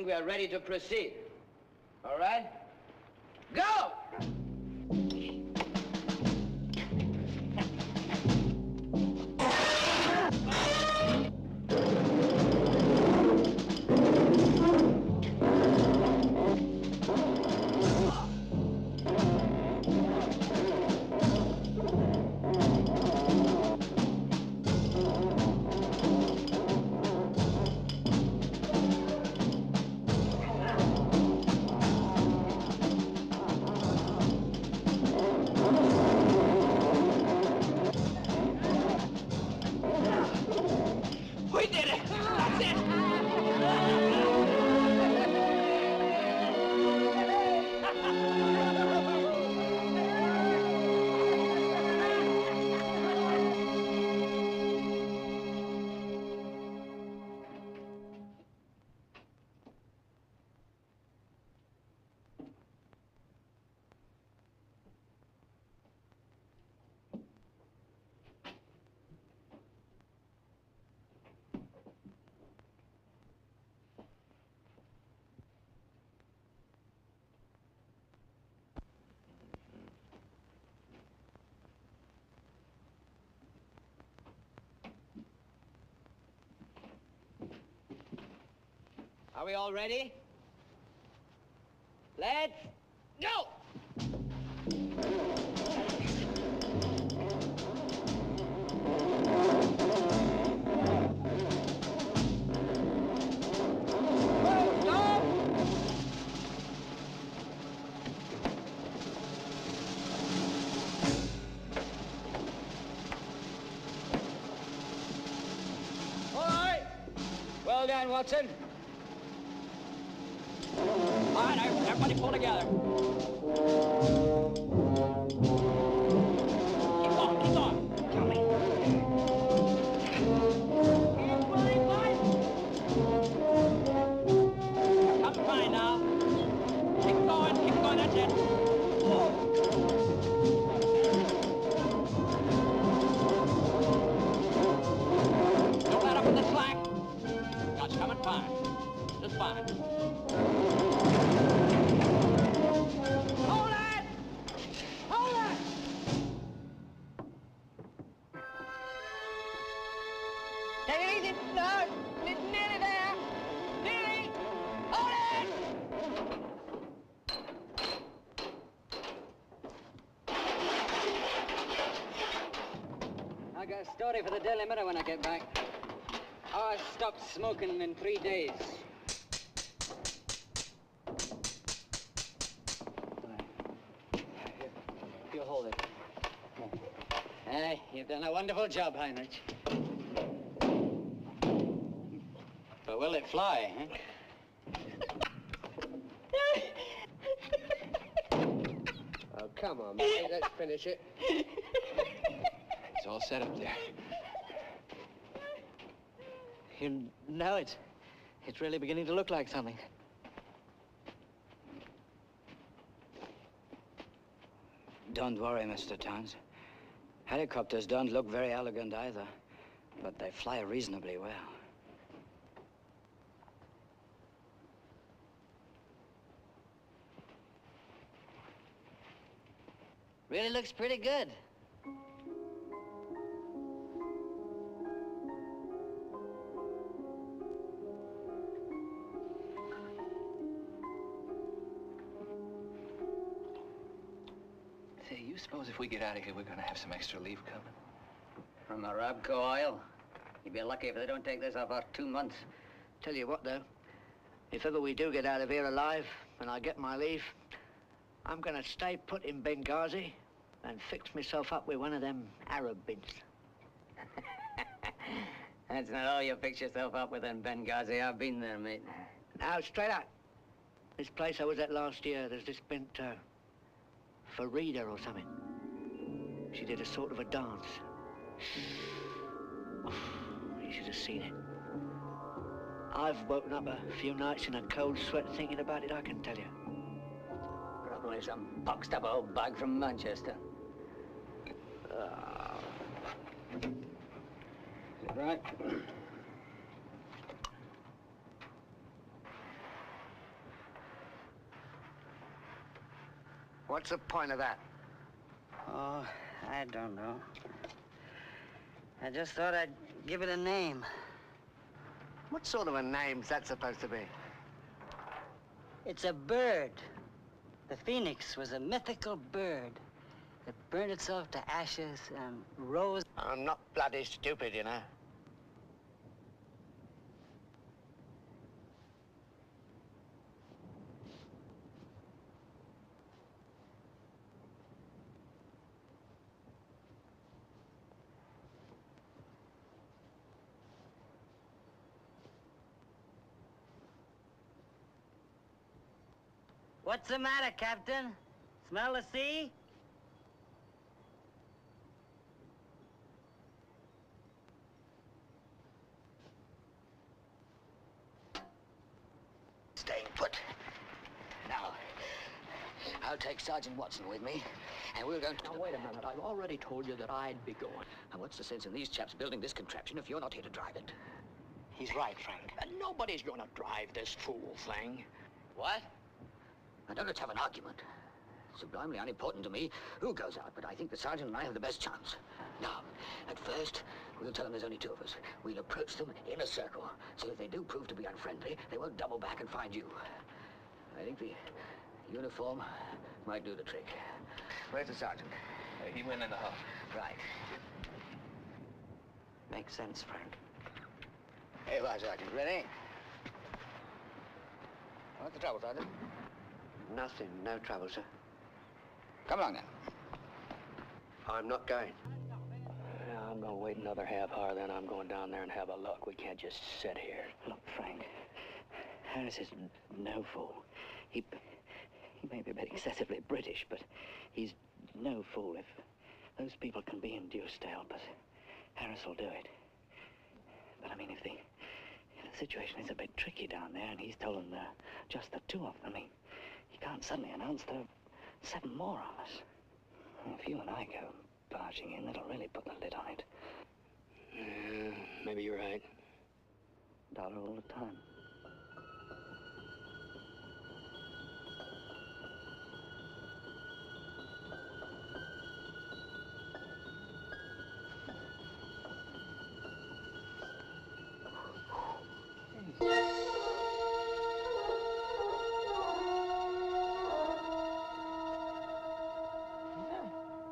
we are ready to proceed. All right? Go! Are we all ready? Let's go! Well done, Watson. All right, everybody pull together. Keep on. Tell me. Come fine now. Keep going, that's it. Don't let up with the slack. That's coming fine. Just fine. Hold it! Hold it! Take it easy. No, nearly there. Nearly. Hold it! I got a story for the Daily Mirror when I get back. I stopped smoking in 3 days. You hold it. Hey, you've done a wonderful job, Heinrich. But will it fly, huh? Oh, come on, mate. Let's finish it. It's all set up there. You know, it's really beginning to look like something. Don't worry, Mr. Towns. Helicopters don't look very elegant either, but they fly reasonably well. Really looks pretty good. Say, you suppose if we get out of here, we're gonna have some extra leave coming? From Arabco Oil. You'd be lucky if they don't take this off for 2 months. Tell you what, though, if ever we do get out of here alive and I get my leave, I'm gonna stay put in Benghazi and fix myself up with one of them Arab bins. That's not all you fix yourself up with in Benghazi. I've been there, mate. Now, straight out. This place I was at last year, there's this bent Farida or something. She did a sort of a dance. You should have seen it. I've woken up a few nights in a cold sweat thinking about it, I can tell you. Probably some boxed up old bag from Manchester. Right. What's the point of that? Oh, I don't know. I just thought I'd give it a name. What sort of a name's that supposed to be? It's a bird. The phoenix was a mythical bird that burned itself to ashes and rose. I'm not bloody stupid, you know. What's the matter, Captain? Smell the sea? Staying put. Now, I'll take Sergeant Watson with me, and we're going to... Now, wait a minute. I've already told you that I'd be going. Now, what's the sense in these chaps building this contraption if you're not here to drive it? He's right, Frank. And nobody's gonna drive this fool thing. What? Now, don't let's have an argument. Sublimely unimportant to me who goes out, but I think the sergeant and I have the best chance. Now, at first, We'll tell them there's only two of us. We'll approach them in a circle, so if they do prove to be unfriendly, they won't double back and find you. I think the uniform might do the trick. Where's the sergeant? He went in the hall. Right. Makes sense, Frank. Hey, well, Sergeant, ready? What's the trouble, Sergeant? Nothing, no trouble, sir. Come along, then. I'm not going. Yeah, I'm gonna wait another half hour, then I'm going down there and have a look. We can't just sit here. Look, Frank, Harris is no fool. He may be a bit excessively British, but he's no fool. If those people can be induced to help us, Harris will do it. But I mean, if the situation is a bit tricky down there and he's told them just the two of them, he can't suddenly announce there are 7 more on us. If you and I go barging in, that'll really put the lid on it. Yeah, maybe you're right. Dollar all the time.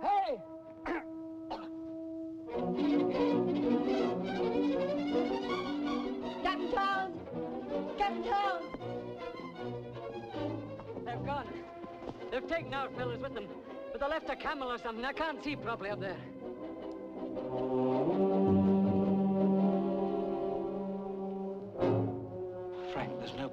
Hey! Captain Towns! Captain Towns! They've gone. They've taken our fellas with them. But they left a camel or something. I can't see properly up there. Frank, there's no...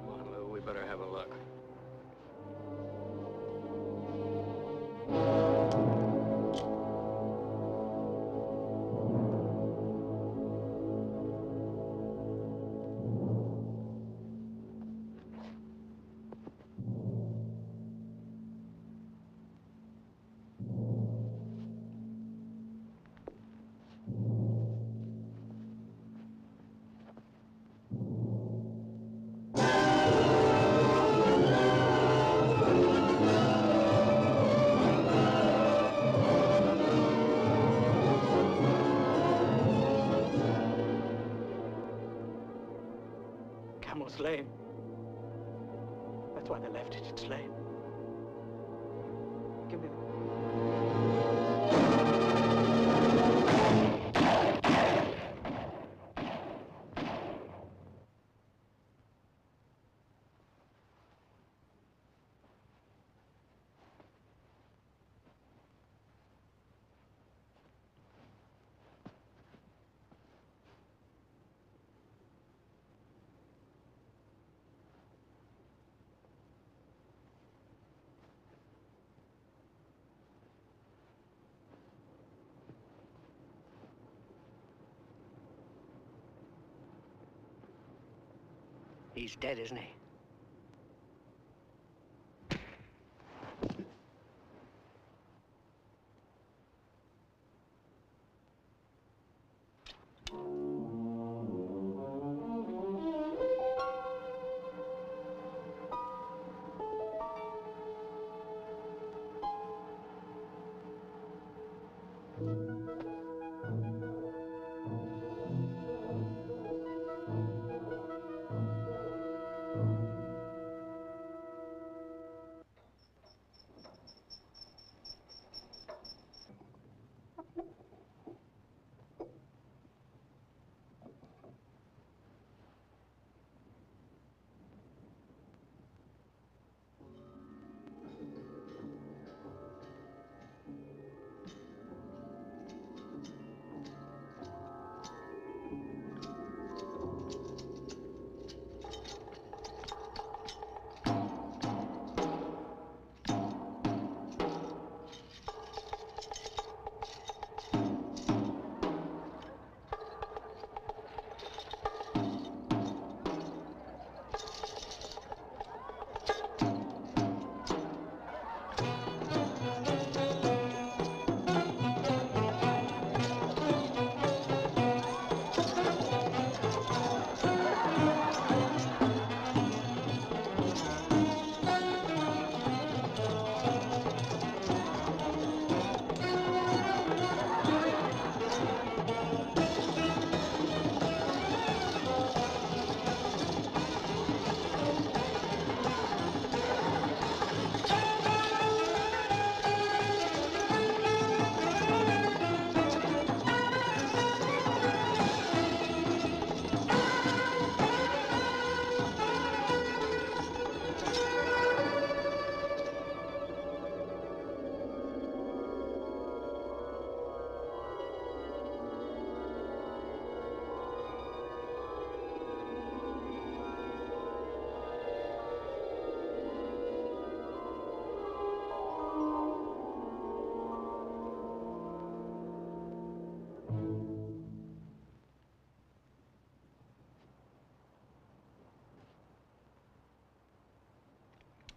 Come on, Lou, we better have a look. Camel's Lane. That's why they left it. It's lane. Give me the... He's dead, isn't he?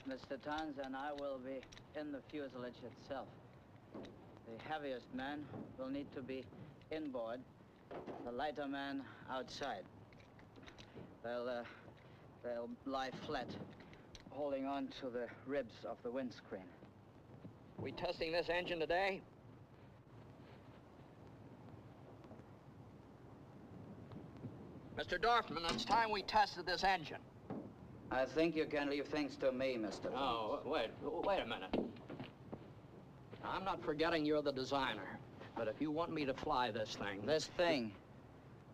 Mr. Towns and I will be in the fuselage itself. The heaviest man will need to be inboard, the lighter man outside. They'll lie flat, holding on to the ribs of the windscreen. We testing this engine today? Mr. Dorfman, it's time we tested this engine. I think you can leave things to me, Mr. Oh, wait a minute. I'm not forgetting you're the designer, but if you want me to fly this thing...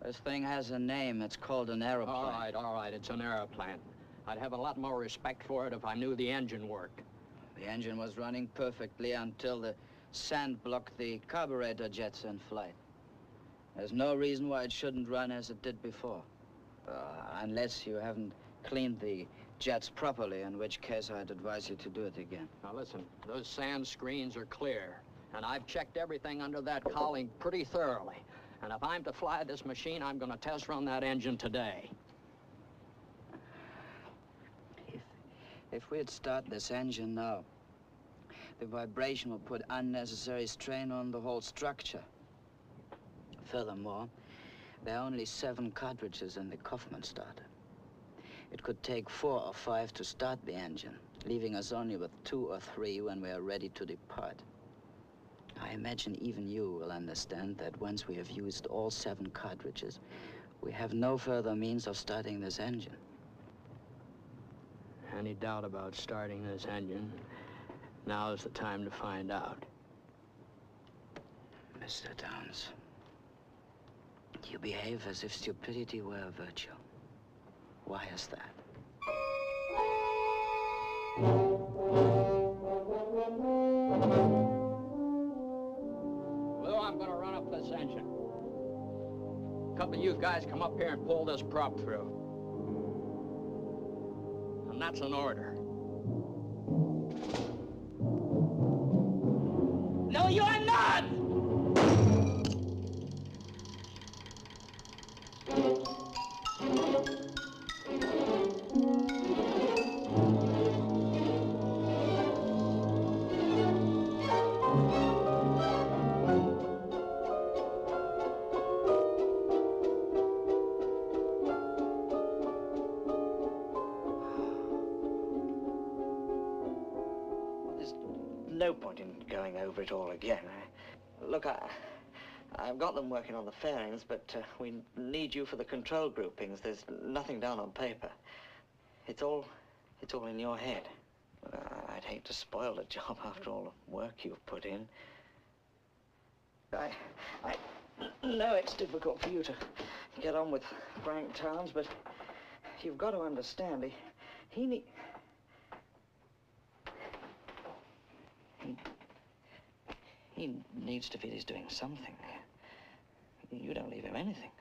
This thing has a name. It's called an aeroplane. All right, it's an aeroplane. I'd have a lot more respect for it if I knew the engine worked. The engine was running perfectly until the sand blocked the carburetor jets in flight. There's no reason why it shouldn't run as it did before. Unless you haven't cleaned the jets properly, in which case I'd advise you to do it again. Now listen, those sand screens are clear, and I've checked everything under that cowling pretty thoroughly. And if I'm to fly this machine, I'm going to test run that engine today. If we'd start this engine now, the vibration will put unnecessary strain on the whole structure. Furthermore, there are only 7 cartridges in the Kaufman starter. It could take 4 or 5 to start the engine, leaving us only with 2 or 3 when we are ready to depart. I imagine even you will understand that once we have used all 7 cartridges, we have no further means of starting this engine. Any doubt about starting this engine? Now's the time to find out. Mr. Downs, you behave as if stupidity were a virtue. Why is that? Lou, I'm gonna run up this engine. A couple of you guys come up here and pull this prop through. And that's an order. No, you are not! No point in going over it all again. Look, I've got them working on the fairings, but we need you for the control groupings. There's nothing down on paper. It's all in your head. I'd hate to spoil the job after all the work you've put in. I know it's difficult for you to get on with Frank Towns, but you've got to understand, he needs to feel he's doing something. You don't leave him anything.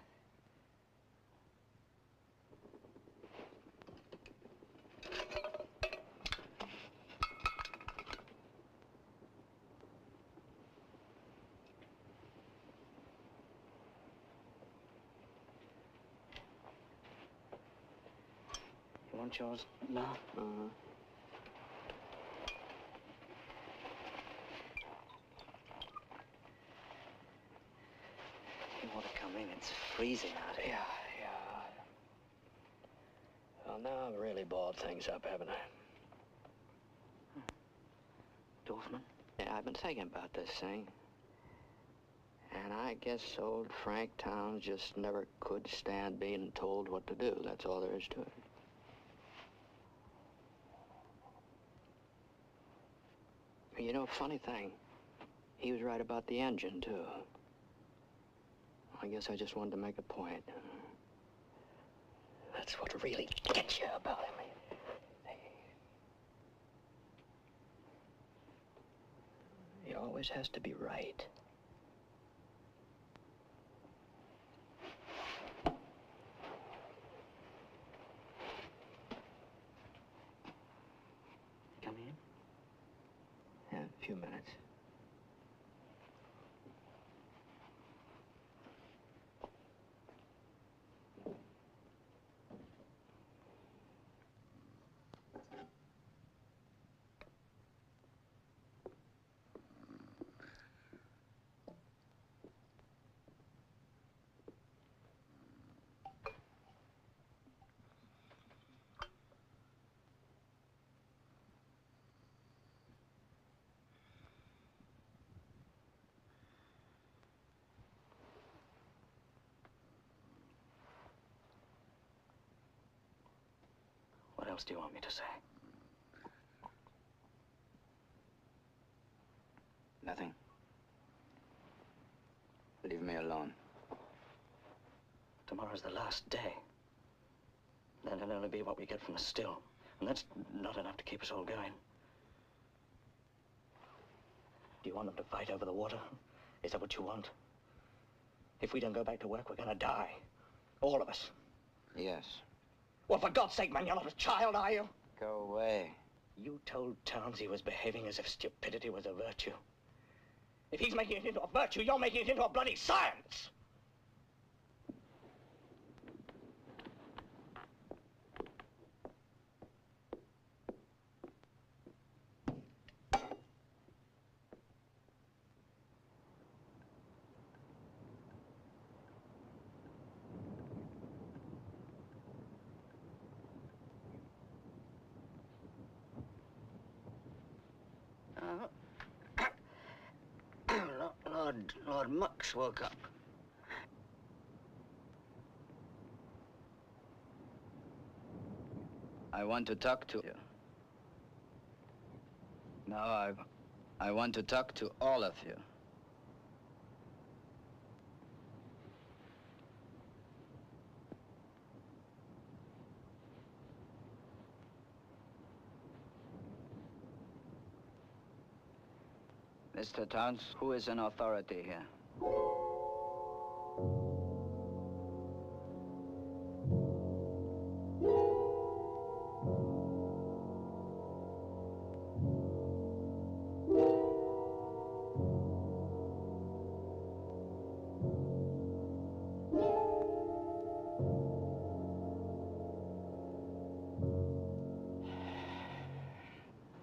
You want yours now? You want to come in? It's freezing out here. Yeah. Well, now I've really balled things up, haven't I? Dorfman? Yeah, I've been thinking about this thing. And I guess old Frank Towns just never could stand being told what to do. That's all there is to it. You know, funny thing, he was right about the engine, too. I guess I just wanted to make a point. That's what really gets you about him. He always has to be right. Come in? Yeah, a few minutes. else do you want me to say? Nothing. Leave me alone. Tomorrow's the last day. Then it'll only be what we get from the still. And that's not enough to keep us all going. Do you want them to fight over the water? Is that what you want? If we don't go back to work, we're gonna die. All of us. Yes. Well, for God's sake, man, you're not a child, are you? Go away. You told Towns he was behaving as if stupidity was a virtue. If he's making it into a virtue, you're making it into a bloody science! Lord Mux woke up. I want to talk to you. No, I want to talk to all of you. Mr. Towns, who is in authority here?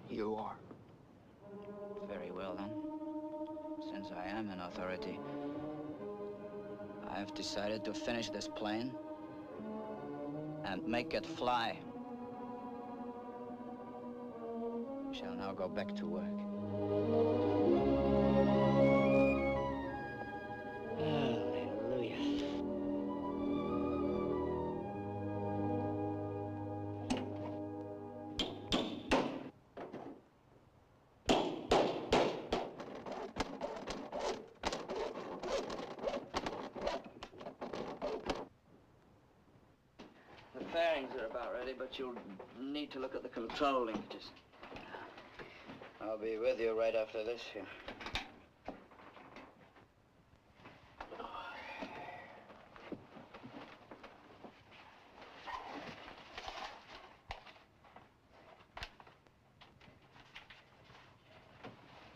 You are. Very well, then. Since I am in authority, I have decided to finish this plane and make it fly. We shall now go back to work. Hallelujah. The fairings are about ready, but you'll need to look at the control linkages. I'll be with you right after this here.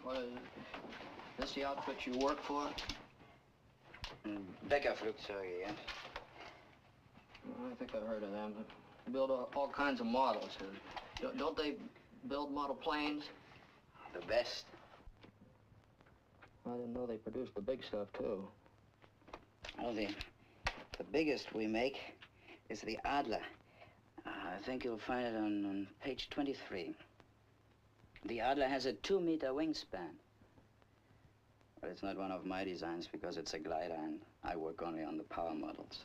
What is this the outfit you work for? Beckerflugzeuge, yes. I think I've heard of them. They build all kinds of models. Don't they build model planes? The best. I didn't know they produced the big stuff, too. Well, the biggest we make is the Adler. I think you'll find it on page 23. The Adler has a 2-meter wingspan. But it's not one of my designs because it's a glider and I work only on the power models.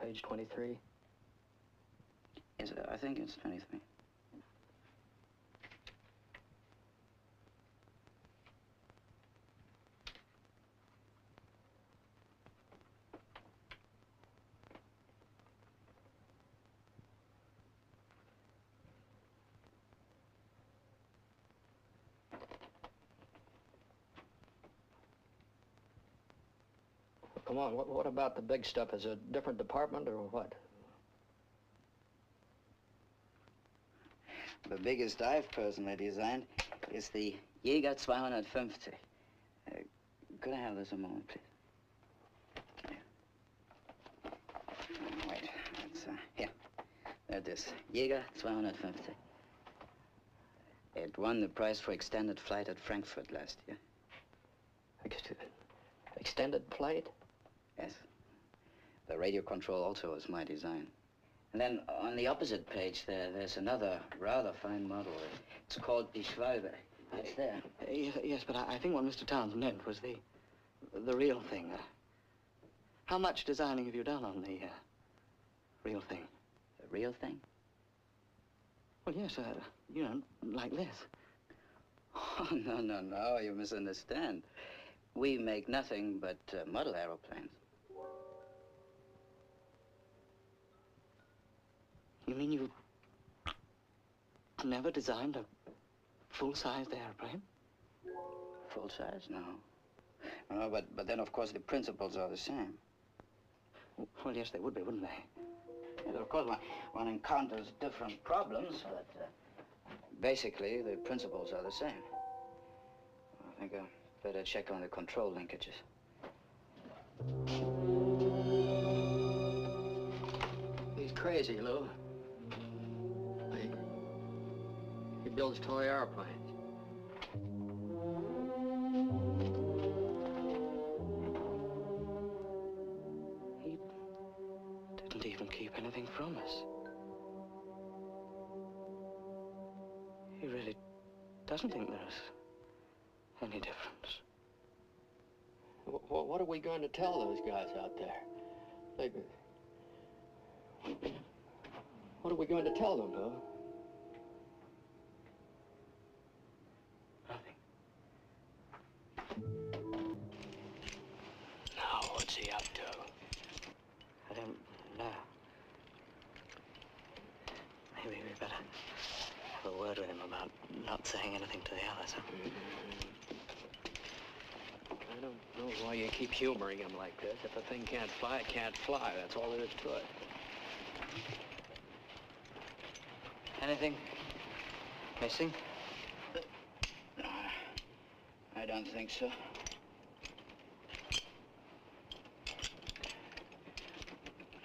Page 23. Yes, I think it's 23. Come on, what about the big stuff? Is it a different department or what? The biggest I've personally designed is the Jäger 250. Could I have this a moment, please? Wait, it's, here. There it is. Jäger 250. It won the prize for extended flight at Frankfurt last year. Extended flight? Yes. The radio control also is my design. And then on the opposite page there's another rather fine model. It's called the Schwalbe. It's there. Yes, but I think what Mr. Towns meant was the real thing. How much designing have you done on the real thing? The real thing? Well, yes, you know, like this. Oh, no, you misunderstand. We make nothing but model aeroplanes. You mean you never designed a full-sized airplane? Full size? No. No, but then, of course, the principles are the same. Well, yes, they would be, wouldn't they? Yes, of course, one encounters different problems, but basically, the principles are the same. I think I'd better check on the control linkages. He's crazy, Lou. He builds toy airplanes. He didn't even keep anything from us. He really doesn't think there's any difference. What are we going to tell those guys out there? What are we going to tell them, Lou? Nothing. Now, what's he up to? I don't know. Maybe we better have a word with him about not saying anything to the others, huh? I don't know why you keep humoring him like this. If a thing can't fly, it can't fly. That's all there is to it. Anything missing? I don't think so.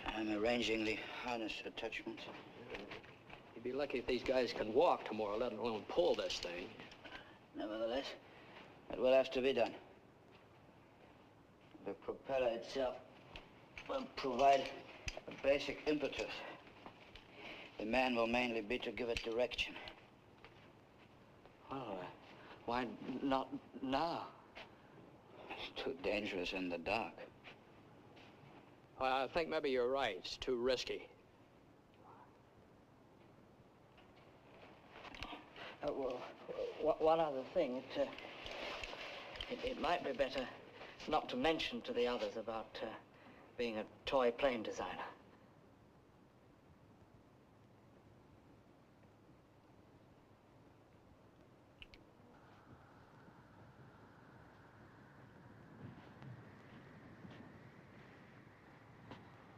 I'm arranging the harness attachments. You'd be lucky if these guys can walk tomorrow, let alone pull this thing. Nevertheless, it will have to be done. The propeller itself will provide a basic impetus. The man will mainly be to give it direction. Well, why not now? It's too dangerous in the dark. Well, I think maybe you're right. It's too risky. Well, one other thing. It might be better not to mention to the others about being a toy plane designer.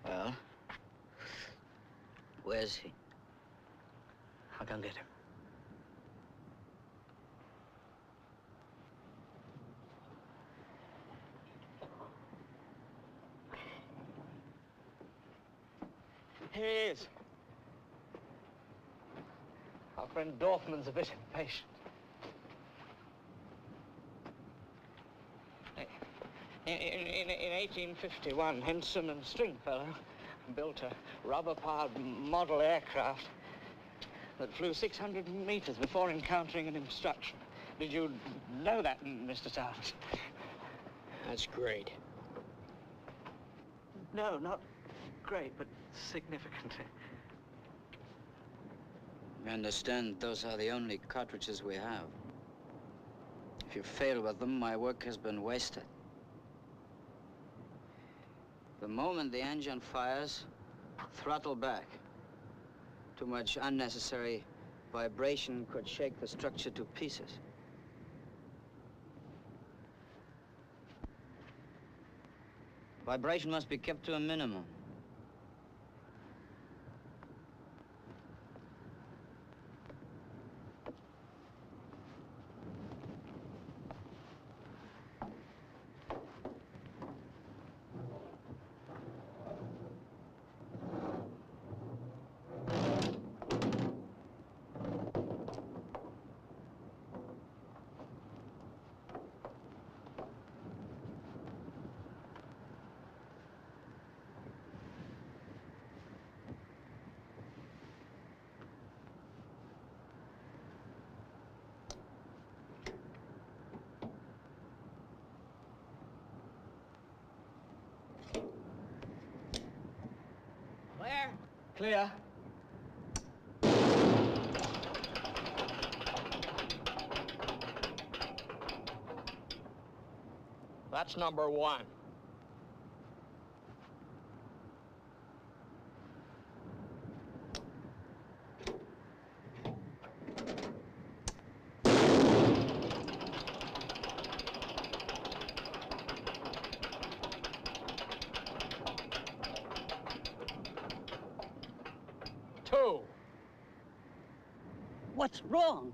Well, where's he? I'll go get him. Here he is. Our friend Dorfman's a bit impatient. In 1851, Henson and Stringfellow built a rubber-powered model aircraft that flew 600 meters before encountering an obstruction. Did you know that, Mr. Towns? That's great. No, not great, but significant. You understand, those are the only cartridges we have. If you fail with them, my work has been wasted. The moment the engine fires, throttle back. Too much unnecessary vibration could shake the structure to pieces. Vibration must be kept to a minimum. Clear. That's number 1. What's wrong?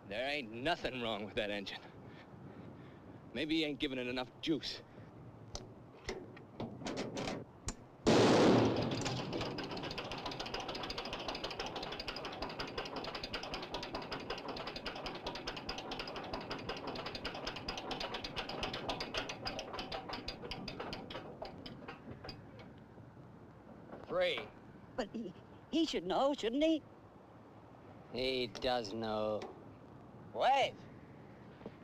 There ain't nothing wrong with that engine. Maybe he ain't giving it enough juice. Three. But he should know, shouldn't he? He does know. Wait!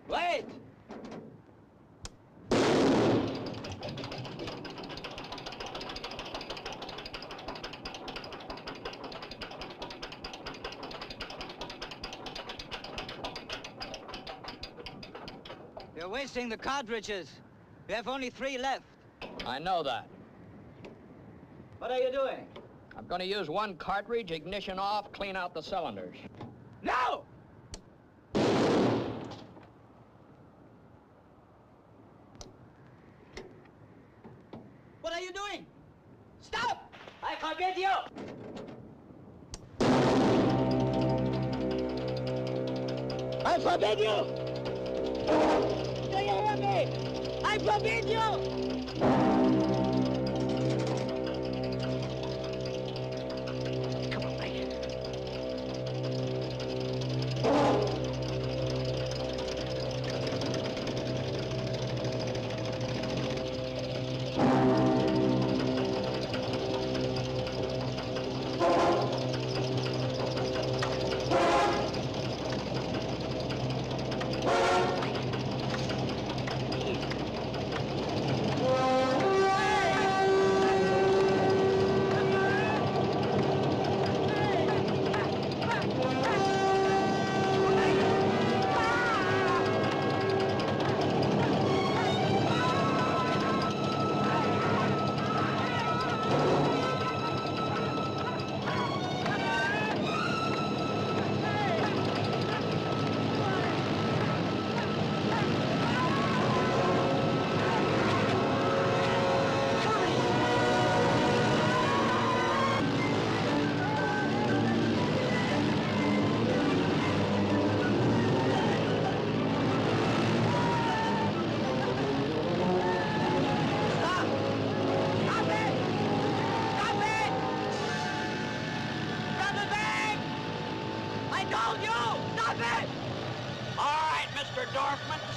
Wait! You're wasting the cartridges. You have only 3 left. I know that. What are you doing? I'm going to use 1 cartridge, ignition off, clean out the cylinders. No! What are you doing? Stop! I forbid you! I forbid you! Do you hear me? I forbid you!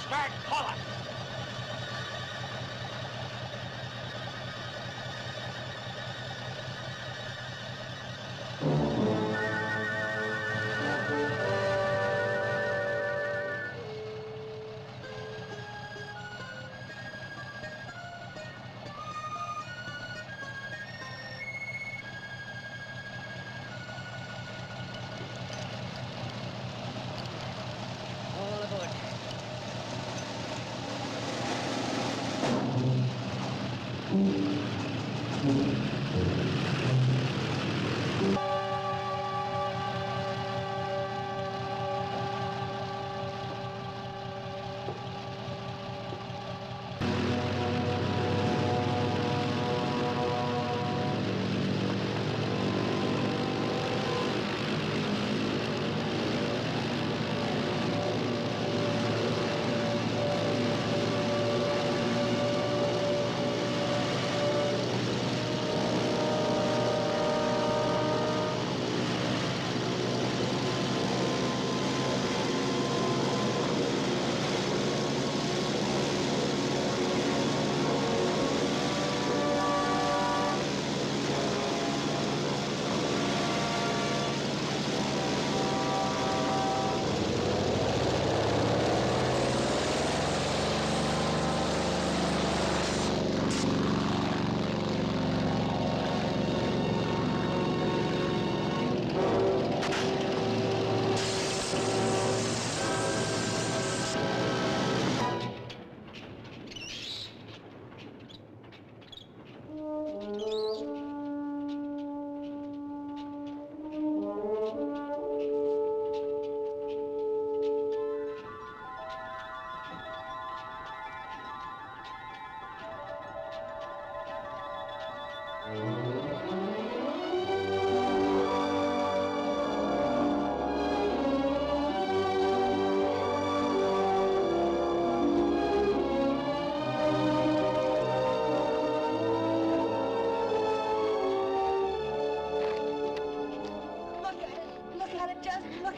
Start pulling. All aboard.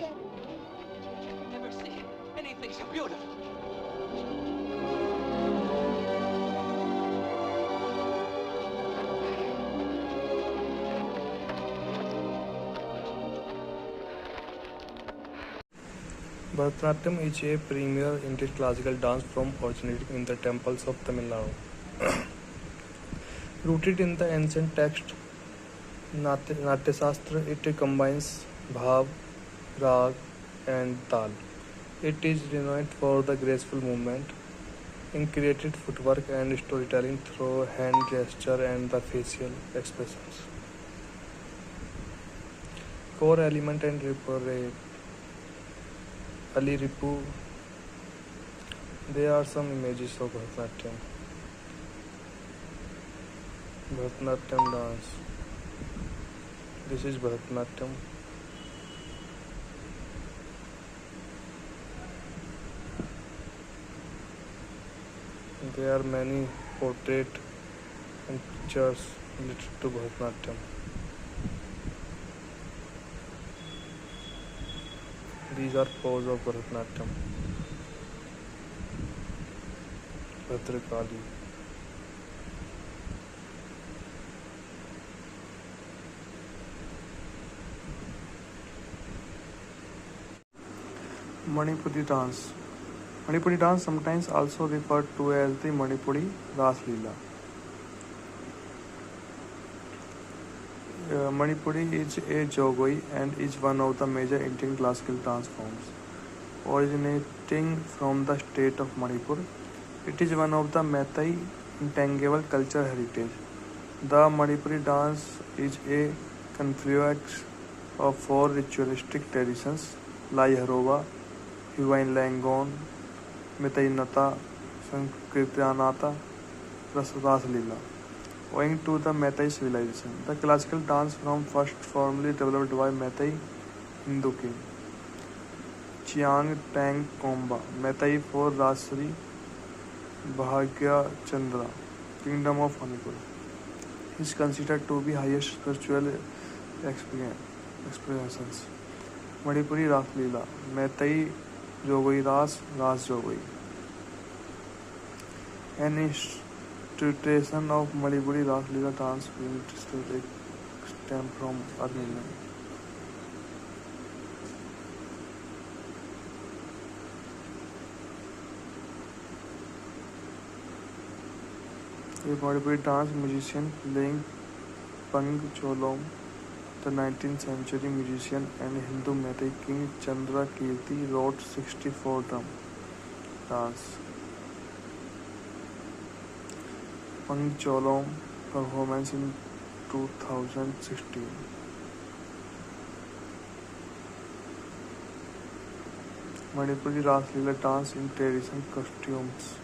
Never seen anything so beautiful. Bharatanatyam is a premier Indian classical dance form originating in the temples of Tamil Nadu. Rooted in the ancient text Natyasastra, it combines bhav, rag, and tal. It is renowned for the graceful movement, created footwork, and storytelling through hand gesture and the facial expressions. Core element and repertoire. Ali Ripu. There are some images of Bharatanatyam. Bharatanatyam dance. This is Bharatanatyam. There are many portraits and pictures related to Bharatanatyam. These are poses of Bharatanatyam. Bhadrakali. Manipuri dance. Manipuri dance, sometimes also referred to as the Manipuri Ras Leela. Manipuri is a jogoi and is one of the major Indian classical dance forms. Originating from the state of Manipur, it is one of the Meitei intangible cultural heritage. The Manipuri dance is a confluence of four ritualistic traditions: Lai Harova, Huain Langon, Meitei Nata, Sankirtanata, Ras Leela. Owing to the Meitei civilization, the classical dance form first formally developed by Meitei Hindu king Chiang Tang Komba, Meitei for Rajsri Bhagya Chandra, Kingdom of Manipur. He is considered to be highest spiritual expressions. Manipuri Ras Leela, Meitei Jogoi Ras, Ras Jogoi. An institution of Manipuri Ras Leela dance being stem from Armenia. A Manipuri dance musician playing Pang Cholom, the 19th century musician and Hindu Meitei king Chandra Kirti wrote 64 drum dance. Pang Cholom performance in 2016. Manipuri Ras Leela dance in traditional costumes.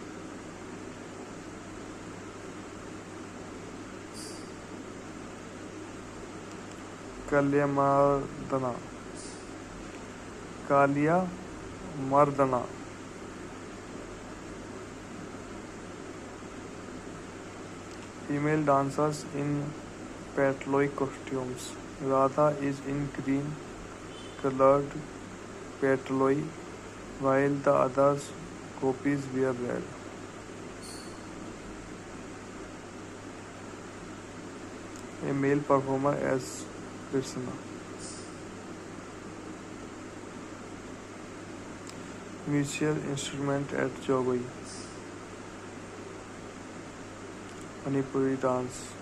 Kalya Mardana. Kalia Mardana. Female dancers in patloi costumes. Radha is in green colored patloi while the others gopis wear red. A male performer as Krishna. Musical instrument at Jogoi. Manipuri dance.